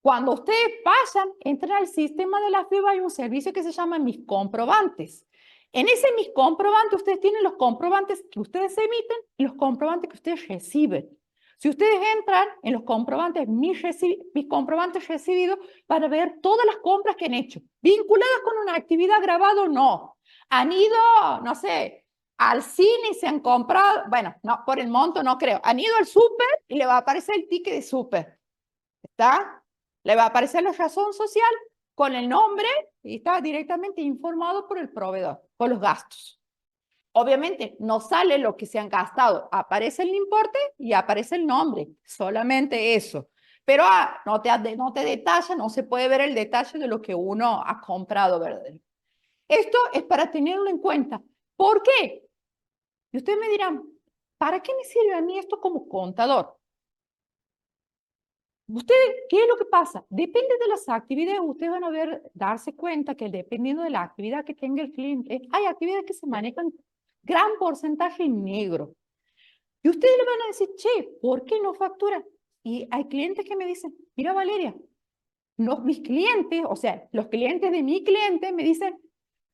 Cuando ustedes pasan, entran al sistema de la FIBA, hay un servicio que se llama Mis Comprobantes. En ese Mis Comprobantes, ustedes tienen los comprobantes que ustedes emiten y los comprobantes que ustedes reciben. Si ustedes entran en los comprobantes, mis comprobantes recibidos, para ver todas las compras que han hecho, vinculadas con una actividad grabada o no. Han ido, no sé, al cine y se han comprado, bueno, no, por el monto no creo. Han ido al súper y le va a aparecer el ticket de súper. ¿Está? Le va a aparecer la razón social con el nombre y está directamente informado por el proveedor, por los gastos. Obviamente no sale lo que se han gastado, aparece el importe y aparece el nombre, solamente eso. Pero no te detalla, no se puede ver el detalle de lo que uno ha comprado, ¿verdad? Esto es para tenerlo en cuenta. ¿Por qué? Y ustedes me dirán, ¿para qué me sirve a mí esto como contador? Ustedes, ¿qué es lo que pasa? Depende de las actividades, ustedes van a darse cuenta que dependiendo de la actividad que tenga el cliente, hay actividades que se manejan gran porcentaje en negro. Y ustedes le van a decir, che, ¿por qué no factura? Y hay clientes que me dicen, mira Valeria, no, mis clientes, o sea, los clientes de mi cliente me dicen,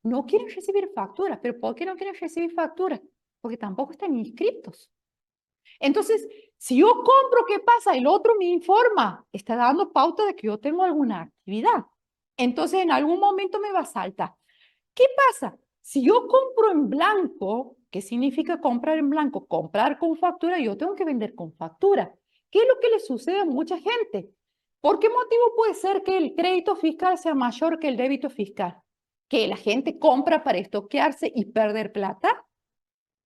no quieren recibir facturas. ¿Pero por qué no quieren recibir facturas? Porque tampoco están inscritos. Entonces, si yo compro, ¿qué pasa? El otro me informa, está dando pauta de que yo tengo alguna actividad. Entonces, en algún momento me va a saltar. ¿Qué pasa? Si yo compro en blanco, ¿qué significa comprar en blanco? Comprar con factura, yo tengo que vender con factura. ¿Qué es lo que le sucede a mucha gente? ¿Por qué motivo puede ser que el crédito fiscal sea mayor que el débito fiscal? ¿Que la gente compra para estoquearse y perder plata?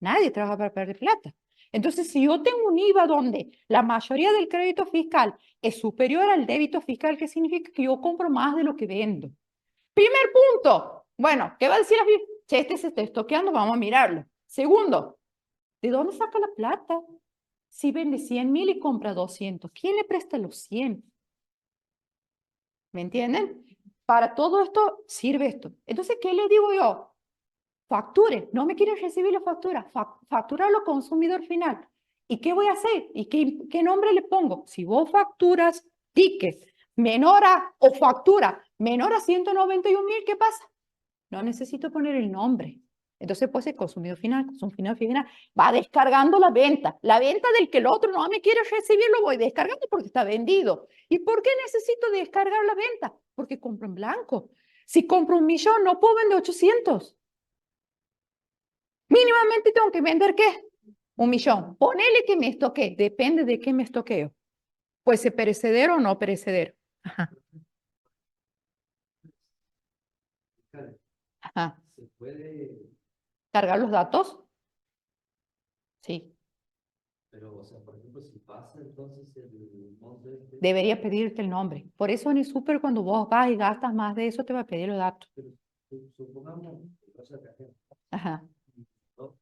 Nadie trabaja para perder plata. Entonces, si yo tengo un IVA donde la mayoría del crédito fiscal es superior al débito fiscal, ¿qué significa? Que yo compro más de lo que vendo. Primer punto. Bueno, ¿qué va a decir la FIF? Che, este se está estoqueando, vamos a mirarlo. Segundo, ¿de dónde saca la plata? Si vende 100.000 y compra 200, ¿quién le presta los 100? ¿Me entienden? Para todo esto sirve esto. Entonces, ¿qué le digo yo? Facture, no me quieren recibir la factura, facturarlo al consumidor final. ¿Y qué voy a hacer? ¿Y qué nombre le pongo? Si vos facturas ticket menor a, o factura menor a 191.000, ¿qué pasa? No necesito poner el nombre. Entonces, pues el consumidor final va descargando la venta del que el otro no me quiere recibir, lo voy descargando porque está vendido. ¿Y por qué necesito descargar la venta? Porque compro en blanco. Si compro 1.000.000, no puedo vender 800. Mínimamente tengo que vender, ¿qué? 1.000.000. Ponele que me estoquee. Depende de qué me estoqueo. Puede ser perecedero o no perecedero. Ajá. Ajá. ¿Se puede? ¿Cargar los datos? Sí. Pero, o sea, por ejemplo, si pasa entonces el monto Debería pedirte el nombre. Por eso en el súper, cuando vos vas y gastas más de eso, te va a pedir los datos. Pero supongamos que pasa el cajero. Ajá. ¿No?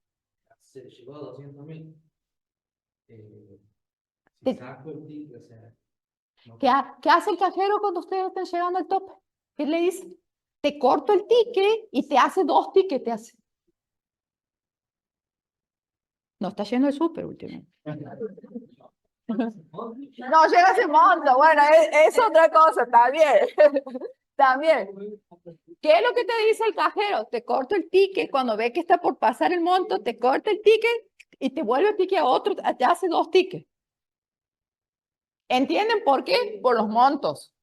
Se llegó a 200.000. Si Te- saco el ticket, o sea, no, ¿Qué hace el cajero cuando ustedes están llegando al tope? ¿Qué le dice? Te corto el ticket y te hace 2 tickets. Te hace. No está yendo el súper últimamente. No llega ese monto. Bueno, es otra cosa, también. También. ¿Qué es lo que te dice el cajero? Te corta el ticket, cuando ve que está por pasar el monto, te corta el ticket y te vuelve a ticket a otro, te hace 2 tickets. ¿Entienden por qué? Por los montos.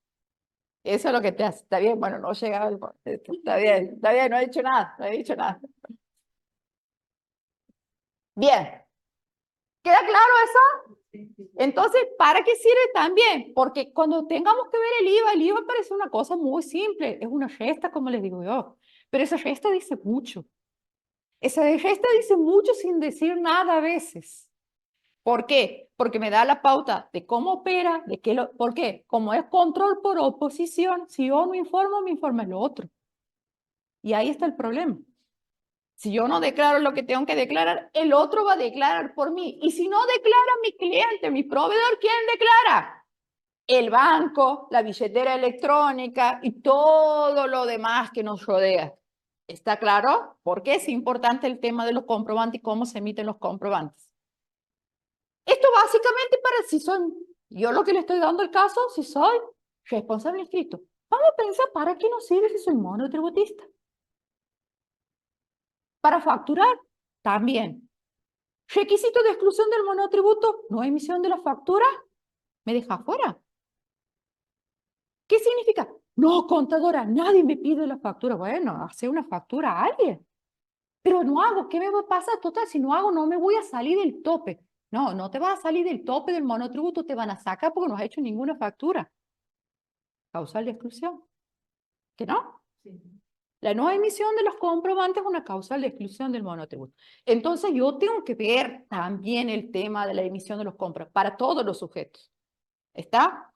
Eso es lo que te hace. Está bien, bueno, no llegaba el monto. Está bien, no he dicho nada, no he dicho nada. Bien. ¿Queda claro eso? Entonces, ¿para qué sirve también? Porque cuando tengamos que ver el IVA parece una cosa muy simple, es una gesta, como les digo yo, pero esa gesta dice mucho. Esa gesta dice mucho sin decir nada a veces. ¿Por qué? Porque me da la pauta de cómo opera, de qué lo, ¿por qué? Como es control por oposición, si yo no informo, me informa el otro. Y ahí está el problema. Si yo no declaro lo que tengo que declarar, el otro va a declarar por mí. Y si no declara mi cliente, mi proveedor, ¿quién declara? El banco, la billetera electrónica y todo lo demás que nos rodea. ¿Está claro? ¿Por qué es importante el tema de los comprobantes y cómo se emiten los comprobantes? Esto básicamente para si son, yo lo que le estoy dando el caso, si soy responsable inscrito. Vamos a pensar, ¿para qué nos sirve si soy monotributista? Para facturar, también. Requisito de exclusión del monotributo, no emisión de la factura, me deja fuera. ¿Qué significa? No, contadora, nadie me pide la factura. Bueno, hace una factura a alguien. Pero no hago, ¿qué me va a pasar? Total, si no hago, no me voy a salir del tope. No, no te vas a salir del tope del monotributo, te van a sacar porque no has hecho ninguna factura. Causal de exclusión. ¿Que no? Sí. La no emisión de los comprobantes es una causal de exclusión del monotributo. Entonces yo tengo que ver también el tema de la emisión de los comprobantes para todos los sujetos. ¿Está?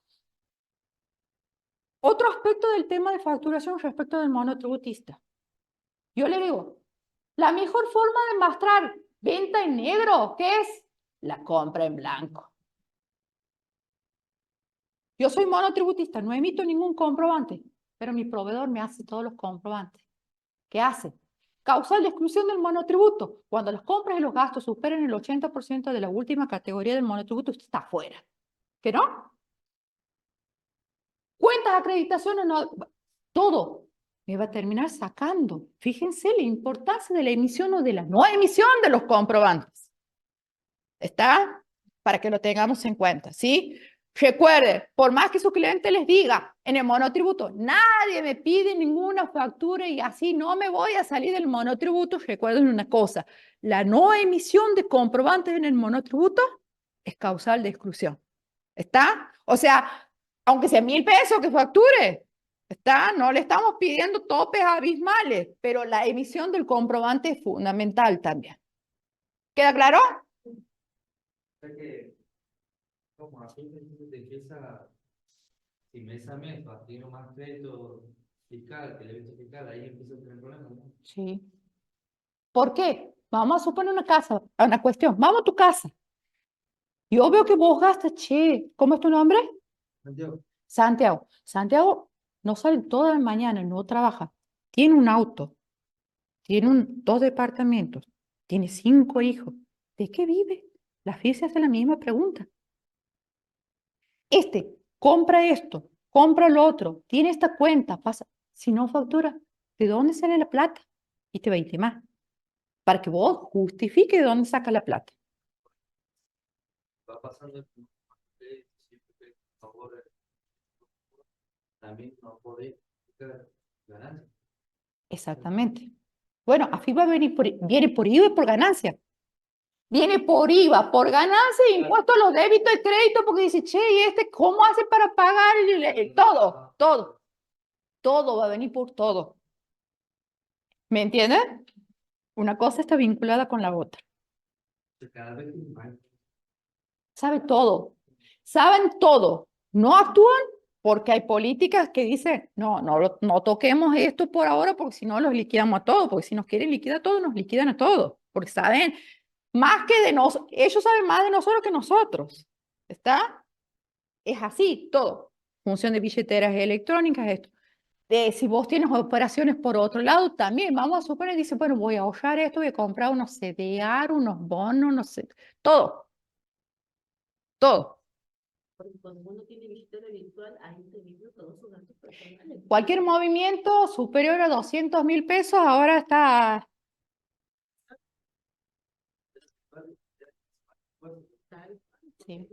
Otro aspecto del tema de facturación respecto del monotributista. Yo le digo, la mejor forma de mostrar venta en negro, ¿qué es? La compra en blanco. Yo soy monotributista, no emito ningún comprobante, pero mi proveedor me hace todos los comprobantes. ¿Qué hace? Causal de exclusión del monotributo. Cuando las compras y los gastos superen el 80% de la última categoría del monotributo, usted está fuera. ¿Que no? Cuentas, acreditaciones, no, todo me va a terminar sacando. Fíjense la importancia de la emisión o de la no emisión de los comprobantes. ¿Está? Para que lo tengamos en cuenta, ¿sí? Recuerden, por más que su cliente les diga en el monotributo, nadie me pide ninguna factura y así no me voy a salir del monotributo, recuerden una cosa, la no emisión de comprobantes en el monotributo es causal de exclusión. ¿Está? O sea, aunque sea 1.000 pesos que facture, ¿está? No le estamos pidiendo topes abismales, pero la emisión del comprobante es fundamental también. ¿Queda claro? O sea que, como aquí te empieza, si mes a mes vas teniendo más crédito fiscal que débito fiscal, ahí empieza a tener problemas, ¿no? Sí. ¿Por qué? Vamos a suponer una cuestión. Vamos a tu casa. Yo veo que vos gastas, che, ¿cómo es tu nombre? Santiago, Santiago. Santiago no sale toda la mañana, no trabaja. Tiene un auto, tiene 2 departamentos, tiene 5 hijos. ¿De qué vive? La FIS se hace la misma pregunta. Compra esto, compra lo otro, tiene esta cuenta, pasa. Si no factura, ¿de dónde sale la plata? Y te va a ir más. Para que vos justifique de dónde saca la plata. va pasando el tiempo, siempre que favor, también no podés ganar. Exactamente. Bueno, AFIP viene por IVA y por ganancia. Viene por IVA, por ganancia, impuesto a los débitos y crédito, porque dice, che, ¿y cómo hace para pagar todo? Todo. Todo va a venir por todo. ¿Me entienden? Una cosa está vinculada con la otra. Cada vez más. Sabe todo. Saben todo. No actúan porque hay políticas que dicen, no toquemos esto por ahora porque si no los liquidamos a todos, porque si nos quieren liquidar a todos, nos liquidan a todos, porque saben más que de nosotros, ellos saben más de nosotros que nosotros. ¿Está? Es así, todo. Función de billeteras electrónicas, esto. Si vos tienes operaciones por otro lado, también vamos a suponer, dice, bueno, voy a ahorrar esto, voy a comprar unos CDR, unos bonos, no sé, todo. Todo. Porque cuando uno tiene billetera virtual, ahí te vienen todos sus datos personales. Cualquier movimiento superior a 200.000 pesos ahora está... Tal, Sí.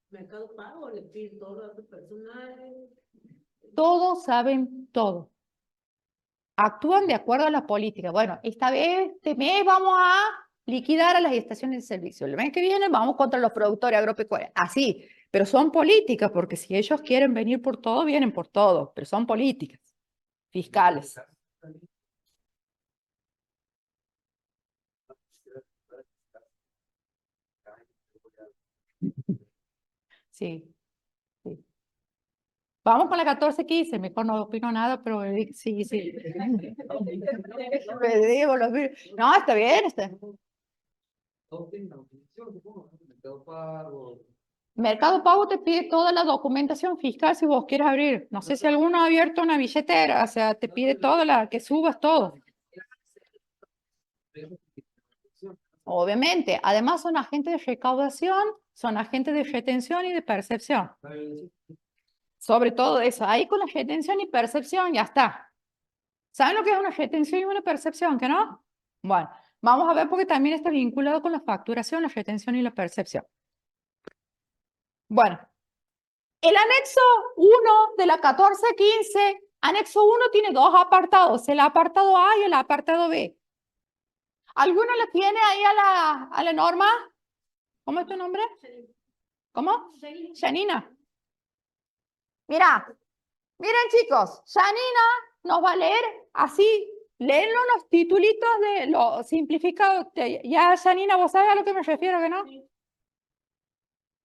Mercado Pago le pide todos los datos personales. Todos saben todo. Actúan de acuerdo a la política. Bueno, esta vez, este mes vamos a liquidar a las estaciones de servicio. El mes que viene vamos contra los productores agropecuarios. Así, pero son políticas, porque si ellos quieren venir por todo, vienen por todo, pero son políticas fiscales. Sí, sí. Vamos con la 1415, mejor no opino nada, pero sí, sí. No, está bien, está. Mercado Pago. Mercado Pago te pide toda la documentación fiscal si vos quieres abrir. No sé si alguno ha abierto una billetera, o sea, te pide toda la que subas todo. Obviamente, además son agentes de recaudación, son agentes de retención y de percepción. Sobre todo eso, ahí con la retención y percepción ya está. ¿Saben lo que es una retención y una percepción? ¿Que no? Bueno, vamos a ver porque también está vinculado con la facturación, la retención y la percepción. Bueno, el anexo 1 de la 1415, anexo 1 tiene dos apartados, el apartado A y el apartado B. ¿Alguno la tiene ahí a la norma? ¿Cómo es tu nombre? ¿Cómo? Janina. Mira, miren chicos, Janina nos va a leer así, léenlo los titulitos de lo simplificado. Ya, Janina, ¿vos sabés a lo que me refiero, que no?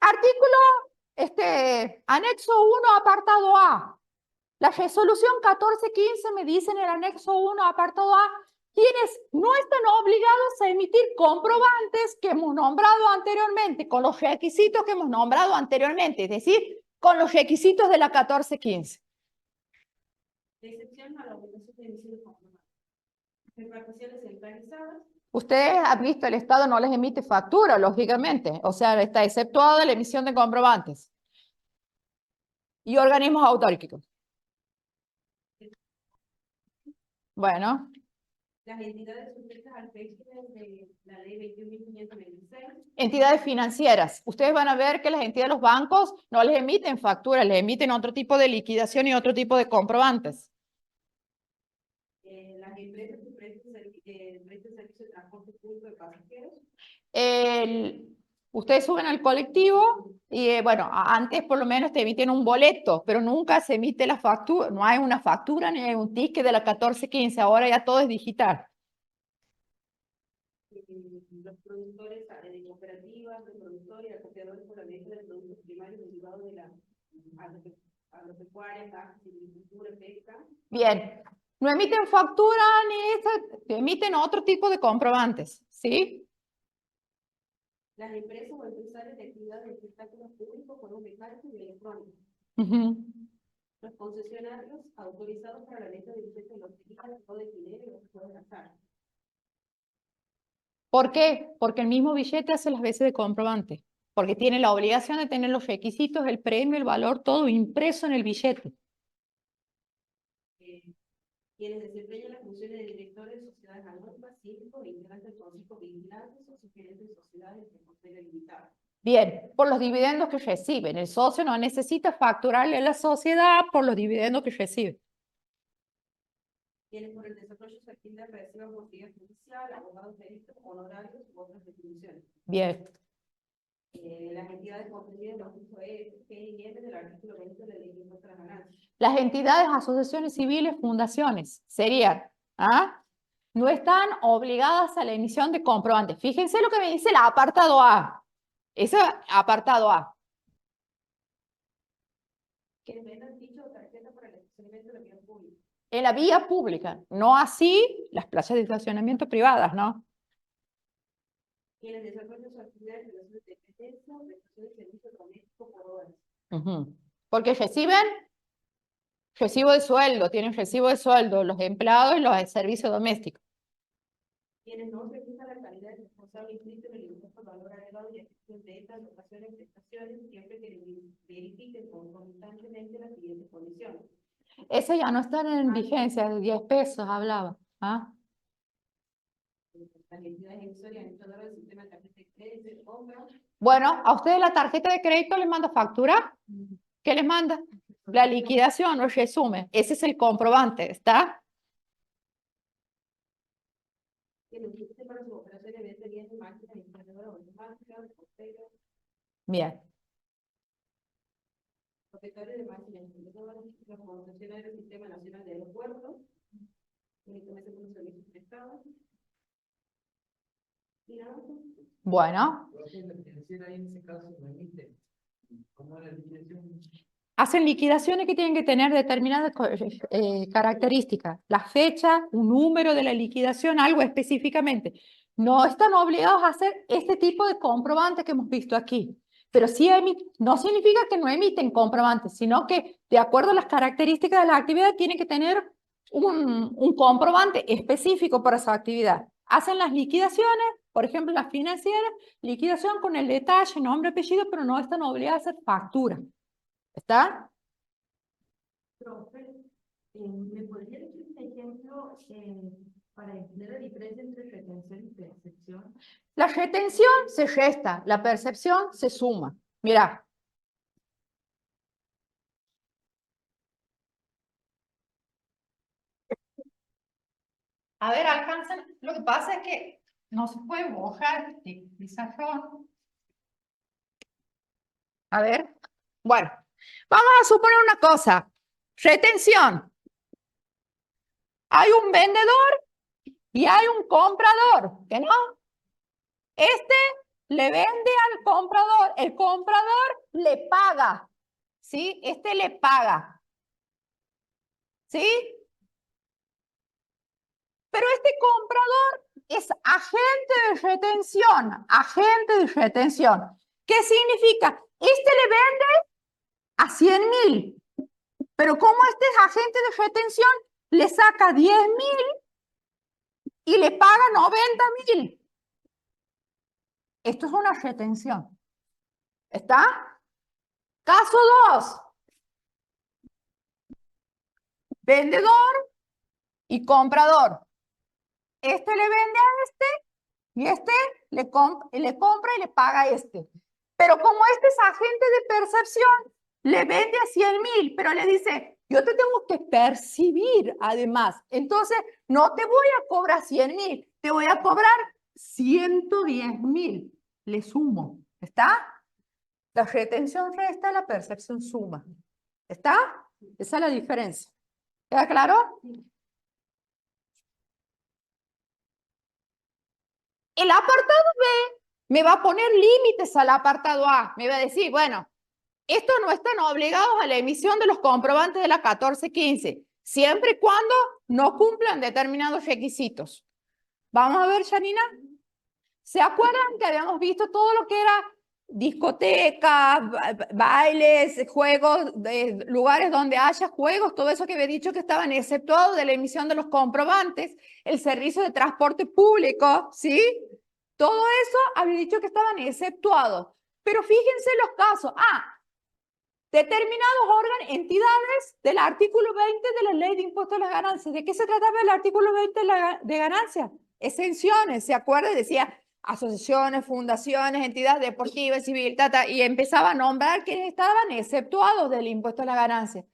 Artículo, anexo 1, apartado A. La resolución 1415 me dice en el anexo 1, apartado A, quienes no están obligados a emitir comprobantes que hemos nombrado anteriormente, con los requisitos que hemos nombrado anteriormente, es decir, con los requisitos de la 1415. De excepción a la obligación de emisión de comprobantes. Reparticiones centralizadas. Ustedes han visto, el Estado no les emite factura, lógicamente, o sea, está exceptuada la emisión de comprobantes. Y organismos autárquicos. Bueno. Las entidades sujetas al régimen de la ley 21.526. Entidades financieras. Ustedes van a ver que las entidades de los bancos no les emiten facturas, les emiten otro tipo de liquidación y otro tipo de comprobantes. Las empresas que prestan servicio de transporte público de pasajeros. Ustedes suben al colectivo y, bueno, antes por lo menos te emiten un boleto, pero nunca se emite la factura, no hay una factura ni hay un ticket de la 1415, ahora ya todo es digital. Los productores de cooperativas, de productores y acopiadores por la venta de productos primarios derivados de la agropecuaria, caja, silvicultura, pesca. Bien, no emiten factura ni emiten otro tipo de comprobantes, ¿sí? Las empresas o empresarios de actividades de espectáculos públicos con un mecánico y electrónico. Los concesionarios autorizados para la venta de billetes de lotería, o de dinero y los juegos de azar. ¿Por qué? Porque el mismo billete hace las veces de comprobante, porque tiene la obligación de tener los requisitos, el premio, el valor, todo impreso en el billete. Quienes desempeñan las funciones de directores de sociedades anónimas, síndicos, integrantes del consejo vigilantes o sugerentes de sociedades de consejo limitado. Bien, por los dividendos que reciben. El socio no necesita facturarle a la sociedad por los dividendos que recibe. Quienes por el desarrollo de su actividad reciban justicia judicial, abogados peritos, honorarios u otras retribuciones. Bien. Las entidades contenidas en los puntos E, G y M del artículo 20 de la ley de impuestos a las ganancias. Las entidades, asociaciones civiles, fundaciones, serían, no están obligadas a la emisión de comprobantes. Fíjense lo que me dice el apartado A. Ese apartado A. Quienes vendan dicho tarjeta para el estacionamiento de la vía pública. En la vía pública, no así las plazas de estacionamiento privadas, ¿no? Quienes desarrollan su actividad en relación de dependencia o prestación de servicio doméstico por horas. Porque reciben recibo de sueldo, tienen recibo de sueldo los empleados y los de servicio doméstico. Quienes no revisan la calidad de responsabilidad responsable inscrito en el impuesto al valor agregado y ejecución de estas dotaciones y prestaciones, siempre que verifiquen concomitantemente las siguientes condiciones. Ese ya no está en vigencia, de 10 pesos hablaba. ¿Ah? Las entidades emisorias emitidoras del sistema de tarjeta de crédito de compra. Bueno, ¿a ustedes la tarjeta de crédito les manda factura? ¿Qué les manda? La liquidación o el resumen. Ese es el comprobante, ¿está? Que lo utilice para su operación de venta de bienes de máquinas, instaladoras automáticas, porteros, Bien. propietarios de máquinas, instaladoras, los concesionarios del Sistema Nacional de Aeropuertos, únicamente con servicios prestados. Y nada más. Bueno, La financiera ahí en ese caso no emite. ¿Cómo es la liquidación? hacen liquidaciones que tienen que tener determinadas características. La fecha, un número de la liquidación, algo específicamente. No están obligados a hacer este tipo de comprobantes que hemos visto aquí. Pero sí no significa que no emiten comprobantes, sino que de acuerdo a las características de la actividad tienen que tener un comprobante específico para esa actividad. Hacen las liquidaciones, por ejemplo, las financieras, liquidación con el detalle, nombre, apellido, pero no están obligadas a hacer factura. ¿Está? Profe, ¿me podría decir un ejemplo para entender la diferencia entre retención y percepción? La retención se resta, la percepción se suma. Mira. A ver, alcanzan. Lo que pasa es que no se puede borrar este pizarrón. A ver. Bueno, vamos a suponer una cosa. Retención. Hay un vendedor y hay un comprador, ¿que no? Este le vende al comprador, el comprador le paga, ¿sí? Este le paga, ¿sí? Pero este comprador es agente de retención, agente de retención. ¿Qué significa? Este le vende a 100.000, pero como este es agente de retención, le saca 10.000 y le paga 90.000. Esto es una retención. ¿Está? Caso 2. Vendedor y comprador. Este le vende a este y este le compra y le paga a este. Pero como este es agente de percepción, le vende a 100.000, pero le dice, yo te tengo que percibir además. Entonces, no te voy a cobrar 100.000, te voy a cobrar 110.000. Le sumo. ¿Está? La retención resta, la percepción suma. ¿Está? Esa es la diferencia. ¿Queda claro? El apartado B me va a poner límites al apartado A. Me va a decir, bueno, estos no están obligados a la emisión de los comprobantes de la 1415, siempre y cuando no cumplan determinados requisitos. Vamos a ver, Janina. ¿Se acuerdan que habíamos visto todo lo que era discotecas, bailes, juegos, lugares donde haya juegos, todo eso que había dicho que estaban exceptuados de la emisión de los comprobantes, el servicio de transporte público, ¿sí? Todo eso había dicho que estaban exceptuados. Pero fíjense los casos. Determinados órganos, entidades del artículo 20 de la Ley de Impuestos a las Ganancias. ¿De qué se trataba el artículo 20 de ganancias? Exenciones, ¿se acuerdan? Decía asociaciones, fundaciones, entidades deportivas, civil, y empezaba a nombrar quienes estaban exceptuados del impuesto a las ganancias.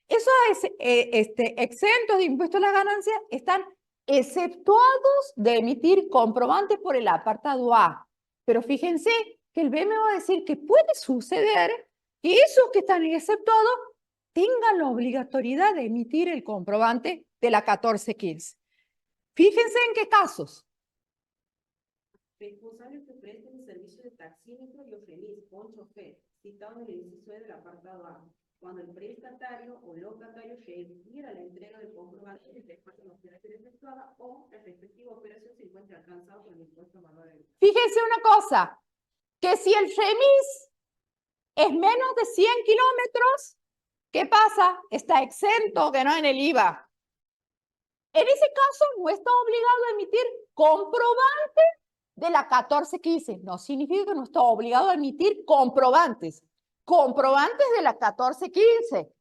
Esos exentos de impuesto a las ganancias están exceptuados de emitir comprobantes por el apartado A. Pero fíjense que el B me va a decir que puede suceder que esos que están exceptuados tengan la obligatoriedad de emitir el comprobante de la 1415. Fíjense en qué casos. Responsables que presten el servicio de taxímetro y oferís con chofer, citado en el inciso E del apartado A, cuando el prestatario o locatario requiera la entrega del comprobante después de la operación efectuada o la respectiva operación se encuentre alcanzado por el impuesto a valor agregado. Fíjense una cosa, que si el remis es menos de 100 kilómetros, ¿qué pasa? Está exento, que no en el IVA. En ese caso no está obligado a emitir comprobante de la 1415. No significa que no está obligado a emitir comprobantes. Comprobantes de la 1415.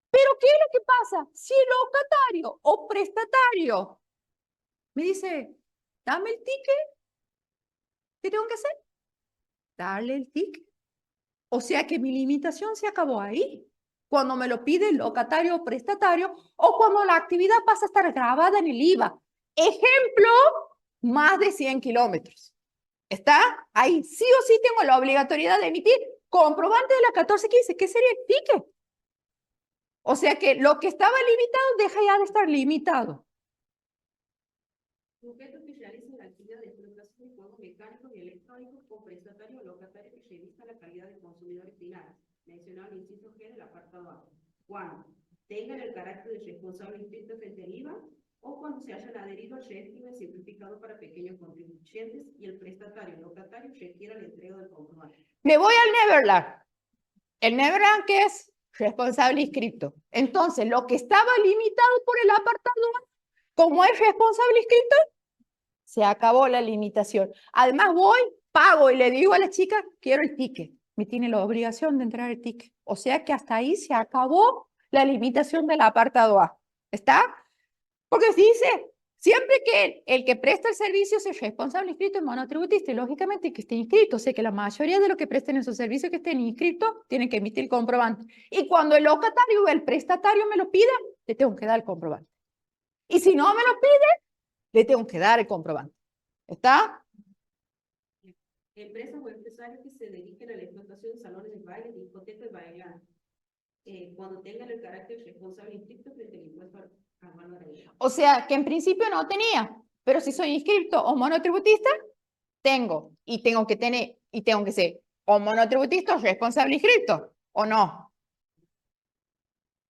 Pero ¿qué es lo que pasa? Si el locatario o prestatario me dice, dame el ticket, ¿qué tengo que hacer? Darle el ticket. O sea que mi limitación se acabó ahí. Cuando me lo pide el locatario o prestatario o cuando la actividad pasa a estar grabada en el IVA. Ejemplo, más de 100 kilómetros. ¿Está? Ahí sí o sí tengo la obligatoriedad de emitir comprobante de la 1415. ¿Qué sería el ticket? O sea que lo que estaba limitado deja ya de estar limitado. Sujetos que realicen la actividad de explotación de juegos mecánicos y electrónicos con prestatario o locatario que revista la calidad de consumidores finales, mencionado en el inciso G del apartado A. Cuando tengan el carácter de responsable inscrito frente al IVA o cuando se hayan adherido al régimen simplificado para pequeños contribuyentes y el prestatario o locatario requiera la entrega del comprobante. Me voy al Neverland. El Neverland, ¿qué es? Responsable inscrito. Entonces, lo que estaba limitado por el apartado A, como es responsable inscrito, se acabó la limitación. Además, voy, pago y le digo a la chica, quiero el ticket. Me tiene la obligación de entregar el ticket. O sea que hasta ahí se acabó la limitación del apartado A. ¿Está? Porque dice, siempre que el que presta el servicio sea responsable inscrito en monotributista, y lógicamente que esté inscrito, o sea que la mayoría de los que presten esos servicios que estén inscritos tienen que emitir el comprobante. Y cuando el locatario o el prestatario me lo pida, le tengo que dar el comprobante. Y si no me lo pide, le tengo que dar el comprobante. ¿Está? Empresas o empresarios que se dediquen a la explotación de salones de baile, discotecas y bailar, cuando tengan el carácter responsable inscrito frente al impuesto anual agregado. O sea, que en principio no tenía, pero si soy inscrito o monotributista, tengo que tener, y tengo que ser o monotributista o responsable inscrito, ¿o no?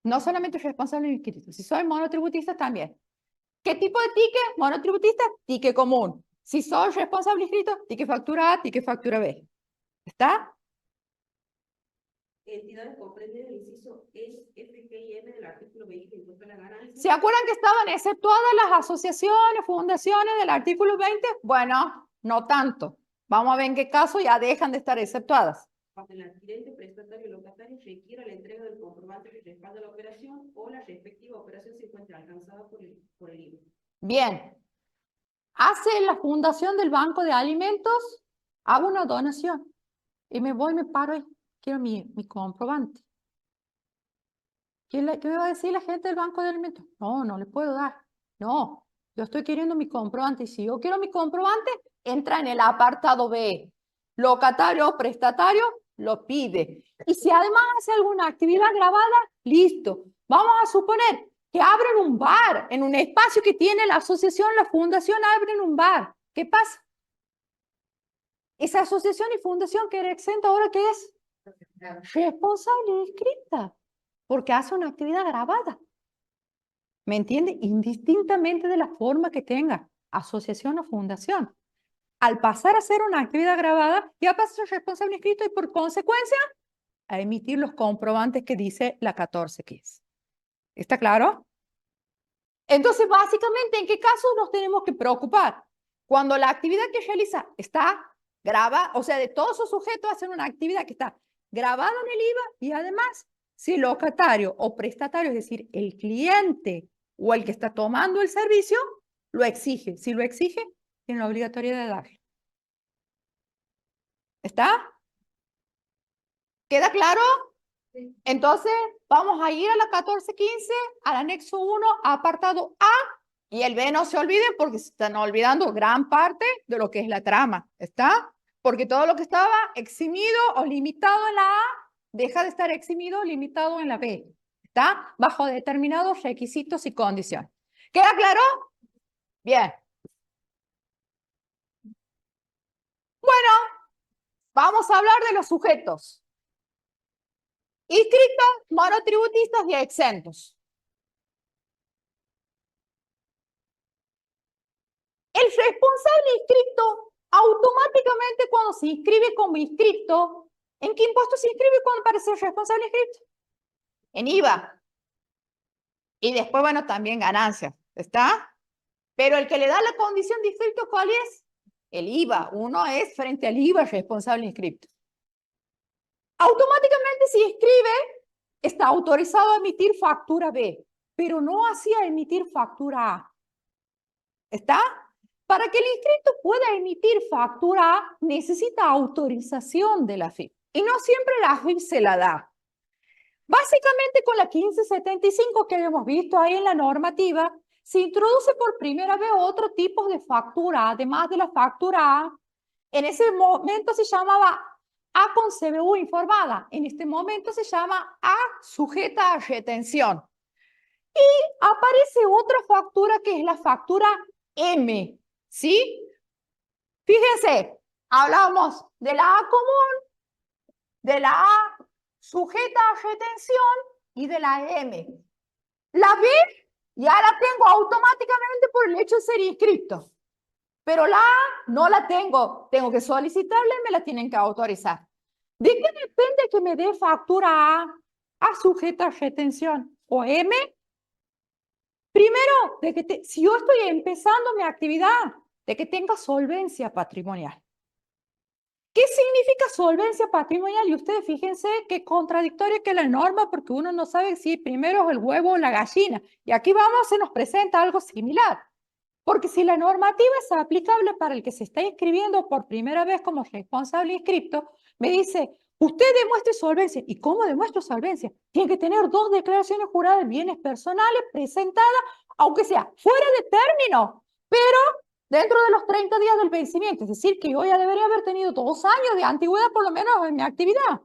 No solamente responsable inscrito, si soy monotributista también. ¿Qué tipo de ticket? Monotributista, ticket común. Si soy responsable inscrito, ticket factura A, ticket factura B. ¿Está? Entidades comprendidas en el inciso F, G y M del artículo 20 del impuesto a la ganancia. ¿Se acuerdan que estaban exceptuadas las asociaciones, fundaciones del artículo 20? Bueno, no tanto. Vamos a ver en qué caso ya dejan de estar exceptuadas. Cuando el adquirente, prestatario o locatario requiera la entrega del comprobante que respalda la operación o la respectiva operación se encuentra alcanzada por el IVA. Bien. Hace la fundación del Banco de Alimentos, hago una donación y me voy, me paro y quiero mi comprobante. ¿Qué me va a decir la gente del Banco de Alimentos? No, no le puedo dar. No, yo estoy queriendo mi comprobante. Y si yo quiero mi comprobante, entra en el apartado B. Locatario o prestatario lo pide. Y si además hace alguna actividad grabada, listo. Vamos a suponer que abren un bar en un espacio que tiene la asociación, la fundación, abren un bar. ¿Qué pasa? Esa asociación y fundación que era exenta, ¿ahora qué es? Responsable inscrita, porque hace una actividad grabada. ¿Me entiende? Indistintamente de la forma que tenga, asociación o fundación. Al pasar a ser una actividad grabada, ya pasa a ser responsable inscrito y por consecuencia a emitir los comprobantes que dice la 1415. ¿Está claro? Entonces, básicamente, ¿en qué caso nos tenemos que preocupar? Cuando la actividad que realiza está grabada, o sea, de todos sus sujetos hacen una actividad que está grabada en el IVA y además, si el locatario o prestatario, es decir, el cliente o el que está tomando el servicio, lo exige. Si lo exige, tiene la obligatoriedad de darlo. ¿Está? ¿Queda claro? Sí. Entonces, vamos a ir a la 1415, al anexo 1, apartado A, y el B no se olviden porque se están olvidando gran parte de lo que es la trama. ¿Está? Porque todo lo que estaba eximido o limitado en la A, deja de estar eximido o limitado en la B. ¿Está? Bajo determinados requisitos y condiciones. ¿Queda claro? Bien. Bueno, vamos a hablar de los sujetos. Inscritos, monotributistas y exentos. El responsable inscrito, automáticamente cuando se inscribe como inscrito, ¿en qué impuesto se inscribe cuando aparece el responsable inscrito? En IVA. Y después, bueno, también ganancias, ¿está? Pero el que le da la condición de inscrito, ¿cuál es? El IVA, uno es frente al IVA responsable inscripto. Automáticamente si escribe, está autorizado a emitir factura B, pero no hacía emitir factura A. ¿Está? Para que el inscripto pueda emitir factura A, necesita autorización de la AFIP. Y no siempre la AFIP se la da. Básicamente con la 1575 que hemos visto ahí en la normativa, se introduce por primera vez otro tipo de factura, además de la factura A. En ese momento se llamaba A con CBU informada. En este momento se llama A sujeta a retención. Y aparece otra factura que es la factura M, ¿sí? Fíjense, hablamos de la A común, de la A sujeta a retención y de la M. La B ya la tengo automáticamente por el hecho de ser inscripto. Pero la A no la tengo. Tengo que solicitarla y me la tienen que autorizar. ¿De qué depende que me dé factura A sujeta a retención o M? Primero, de que si yo estoy empezando mi actividad, de que tenga solvencia patrimonial. ¿Qué significa solvencia patrimonial? Y ustedes fíjense qué contradictoria que la norma, porque uno no sabe si primero es el huevo o la gallina. Y aquí vamos, se nos presenta algo similar. Porque si la normativa es aplicable para el que se está inscribiendo por primera vez como responsable inscripto, me dice, usted demuestre solvencia. ¿Y cómo demuestro solvencia? Tiene que tener 2 declaraciones juradas de bienes personales presentadas, aunque sea fuera de término, pero dentro de los 30 días del vencimiento. Es decir, que yo ya debería haber tenido 2 años de antigüedad por lo menos en mi actividad.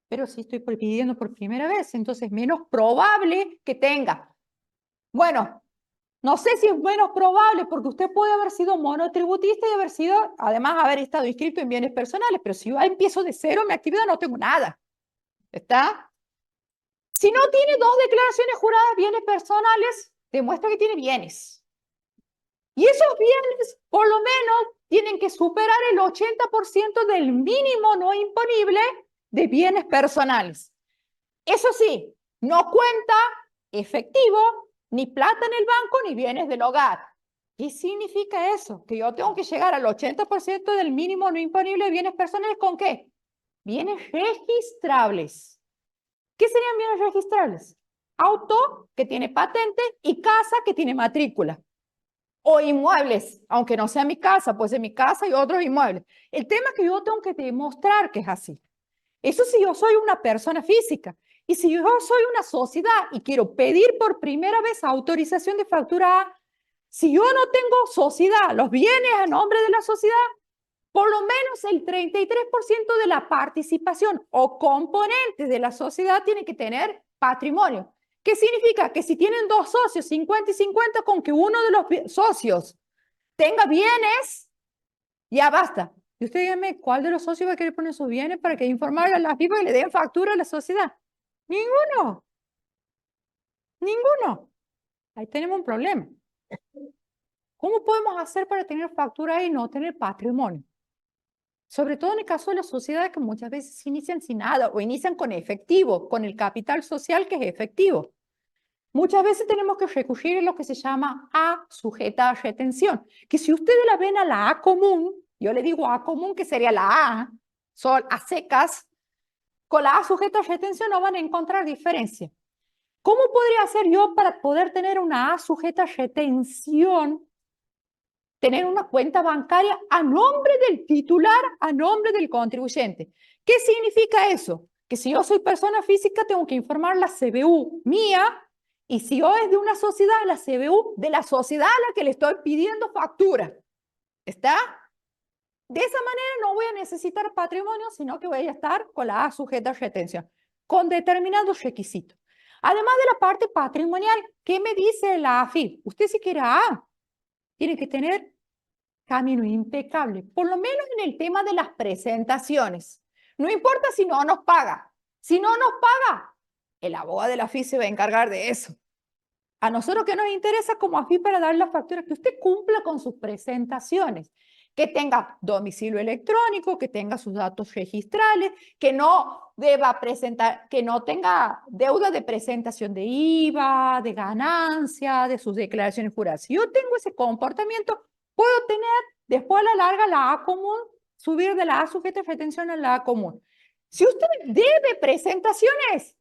Pero si estoy pidiendo por primera vez, entonces es menos probable que tenga. Bueno, no sé si es menos probable porque usted puede haber sido monotributista y haber sido, además, haber estado inscrito en bienes personales, pero si yo empiezo de cero en mi actividad no tengo nada. ¿Está? Si no tiene 2 declaraciones juradas de bienes personales, demuestra que tiene bienes. Y esos bienes, por lo menos, tienen que superar el 80% del mínimo no imponible de bienes personales. Eso sí, no cuenta efectivo, ni plata en el banco, ni bienes del hogar. ¿Qué significa eso? Que yo tengo que llegar al 80% del mínimo no imponible de bienes personales, ¿con qué? Bienes registrables. ¿Qué serían bienes registrables? Auto, que tiene patente, y casa, que tiene matrícula. O inmuebles, aunque no sea mi casa, puede ser mi casa y otros inmuebles. El tema es que yo tengo que demostrar que es así. Eso si yo soy una persona física. Y si yo soy una sociedad y quiero pedir por primera vez autorización de factura A, si yo no tengo sociedad, los bienes a nombre de la sociedad, por lo menos el 33% de la participación o componentes de la sociedad tiene que tener patrimonio. ¿Qué significa? Que si tienen 2 socios, 50 y 50, con que uno de los socios tenga bienes, ya basta. Y usted dígame, ¿cuál de los socios va a querer poner sus bienes para que informar a la FIP y le den factura a la sociedad? Ninguno. Ninguno. Ahí tenemos un problema. ¿Cómo podemos hacer para tener factura y no tener patrimonio? Sobre todo en el caso de las sociedades que muchas veces inician sin nada o inician con efectivo, con el capital social que es efectivo. Muchas veces tenemos que recurrir a lo que se llama A sujeta a retención, que si ustedes la ven a la A común, yo le digo A común, que sería la A, sol a secas, con la A sujeta a retención no van a encontrar diferencia. ¿Cómo podría hacer yo para poder tener una A sujeta a retención, tener una cuenta bancaria a nombre del titular, a nombre del contribuyente? ¿Qué significa eso? Que si yo soy persona física tengo que informar la CBU mía, y si yo es de una sociedad, la CBU de la sociedad a la que le estoy pidiendo factura. ¿Está? De esa manera no voy a necesitar patrimonio, sino que voy a estar con la A sujeta a retención, con determinados requisitos. Además de la parte patrimonial, ¿qué me dice la AFIP? Usted si quiere A, tiene que tener camino impecable, por lo menos en el tema de las presentaciones. No importa si no nos paga. Si no nos paga, el abogado de la AFIP se va a encargar de eso. A nosotros que nos interesa como AFIP para dar la factura, que usted cumpla con sus presentaciones, que tenga domicilio electrónico, que tenga sus datos registrales, que no deba presentar, que no tenga deuda de presentación de IVA, de ganancia, de sus declaraciones juradas. Si yo tengo ese comportamiento, puedo tener después a la larga la A común, subir de la A sujeta de retención a la A común. Si usted debe presentaciones,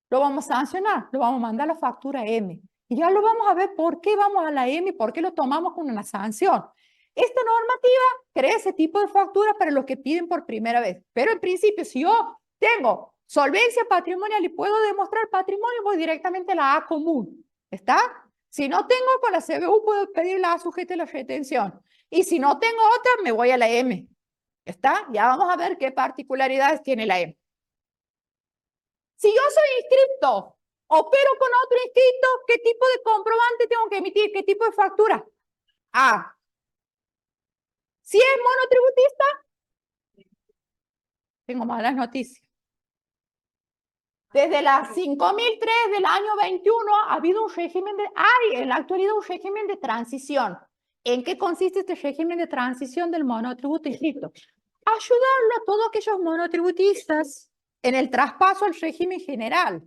lo vamos a sancionar, lo vamos a mandar a la factura M. Y ya lo vamos a ver por qué vamos a la M y por qué lo tomamos con una sanción. Esta normativa crea ese tipo de factura para los que piden por primera vez. Pero en principio, si yo tengo solvencia patrimonial y puedo demostrar patrimonio, voy directamente a la A común. ¿Está? Si no tengo, con la CBU puedo pedir la A sujeta a la retención. Y si no tengo otra, me voy a la M. ¿Está? Ya vamos a ver qué particularidades tiene la M. Si yo soy inscripto, opero con otro inscripto, ¿qué tipo de comprobante tengo que emitir? ¿Qué tipo de factura? A. Si es monotributista, tengo malas noticias. Desde la 5003 del año 21 ha habido un régimen hay en la actualidad un régimen de transición. ¿En qué consiste este régimen de transición del monotributo inscripto? Ayudarlo a todos aquellos monotributistas en el traspaso al régimen general.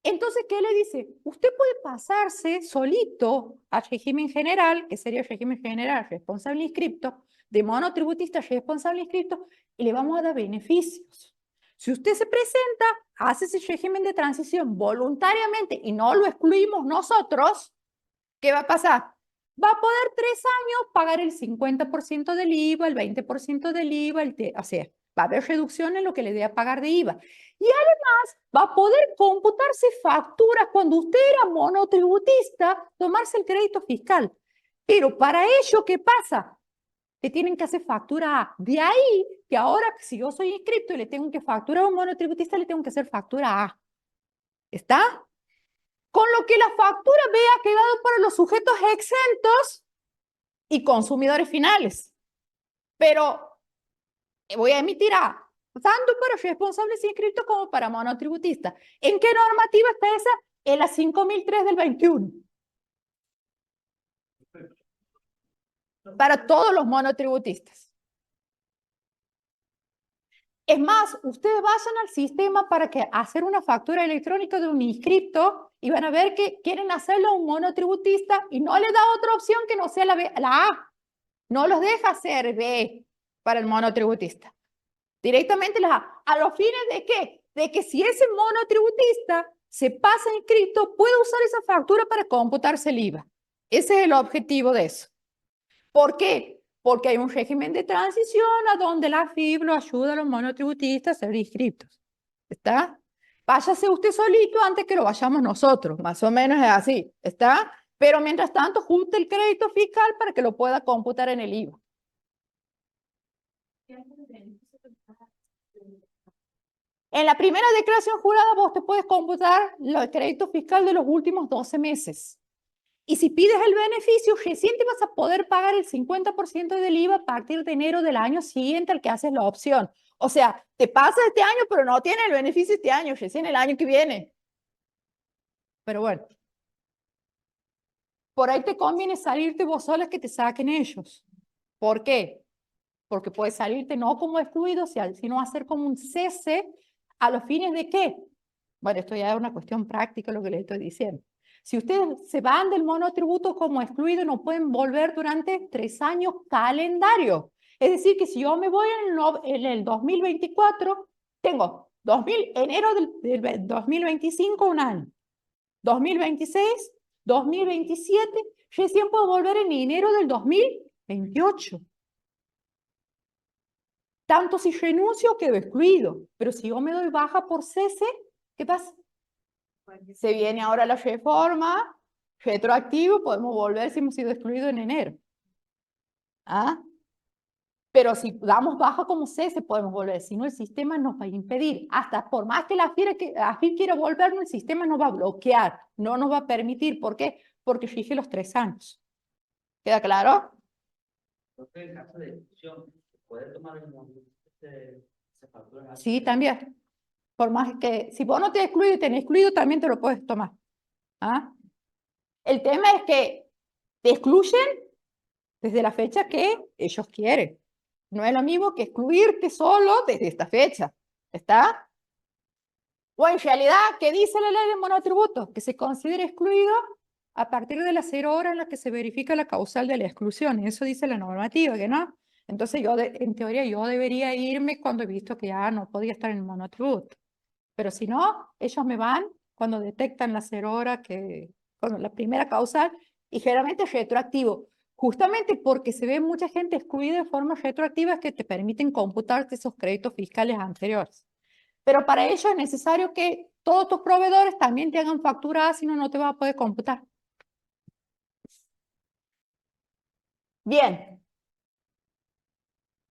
Entonces, ¿qué le dice? Usted puede pasarse solito al régimen general, que sería el régimen general responsable inscripto, de monotributista responsable inscripto, y le vamos a dar beneficios. Si usted se presenta, hace ese régimen de transición voluntariamente y no lo excluimos nosotros, ¿qué va a pasar? Va a poder 3 años pagar el 50% del IVA, el 20% del IVA, o sea, va a haber reducción en lo que le dé a pagar de IVA. Y además va a poder computarse facturas cuando usted era monotributista, tomarse el crédito fiscal. Pero para ello, ¿qué pasa? Le tienen que hacer factura A. De ahí que ahora, si yo soy inscripto y le tengo que facturar a un monotributista, le tengo que hacer factura A. ¿Está? Con lo que la factura B ha quedado para los sujetos exentos y consumidores finales. Pero voy a emitir A, tanto para responsables inscritos como para monotributistas. ¿En qué normativa está esa? En la 5003 del 21. Para todos los monotributistas. Es más, ustedes vayan al sistema para hacer una factura electrónica de un inscripto y van a ver que quieren hacerlo a un monotributista y no le da otra opción que no sea la A. No los deja hacer B para el monotributista. Directamente la A. ¿A los fines de qué? De que si ese monotributista se pasa a inscripto, puede usar esa factura para computarse el IVA. Ese es el objetivo de eso. ¿Por qué? Porque hay un régimen de transición a donde la FIB lo ayuda a los monotributistas a ser inscriptos. ¿Está? Váyase usted solito antes que lo vayamos nosotros. Más o menos es así. ¿Está? Pero mientras tanto, junte el crédito fiscal para que lo pueda computar en el IVA. En la primera declaración jurada vos te puedes computar el crédito fiscal de los últimos 12 meses. Y si pides el beneficio, recién te vas a poder pagar el 50% del IVA a partir de enero del año siguiente al que haces la opción. O sea, te pasa este año, pero no tienes el beneficio este año, recién el año que viene. Pero bueno. Por ahí te conviene salirte vos sola que te saquen ellos. ¿Por qué? Porque puedes salirte no como excluido, sino hacer como un cese a los fines de qué. Bueno, esto ya es una cuestión práctica lo que les estoy diciendo. Si ustedes se van del monotributo como excluido, no pueden volver durante 3 años calendario. Es decir, que si yo me voy en el 2024, tengo enero del 2025 un año, 2026, 2027, recién puedo volver en enero del 2028. Tanto si renuncio quedo excluido, pero si yo me doy baja por cese, ¿qué pasa? Se viene ahora la reforma, retroactivo, podemos volver si hemos sido excluidos en enero. ¿Ah? Pero si damos baja como cese, podemos volver, si no el sistema nos va a impedir. Hasta por más que la FIB quiera volvernos, el sistema nos va a bloquear, no nos va a permitir. ¿Por qué? Porque rige los 3 años. ¿Queda claro? En caso de exclusión, ¿puede tomar esa factura? Sí, también. Por más que, si vos no te excluyes y tenés excluido, también te lo puedes tomar. ¿Ah? El tema es que te excluyen desde la fecha que ellos quieren. No es lo mismo que excluirte solo desde esta fecha. ¿Está? O en realidad, ¿qué dice la ley de monotributo? Que se considere excluido a partir de las 0 horas en las que se verifica la causal de la exclusión. Eso dice la normativa, ¿que no? Entonces en teoría yo debería irme cuando he visto que ya no podía estar en el monotributo. Pero si no, ellos me van cuando detectan las 0 horas, cuando la primera causal, y generalmente es retroactivo. Justamente porque se ve mucha gente excluida de forma retroactiva que te permiten computarte esos créditos fiscales anteriores. Pero para ello es necesario que todos tus proveedores también te hagan factura A, si no, no te va a poder computar. Bien.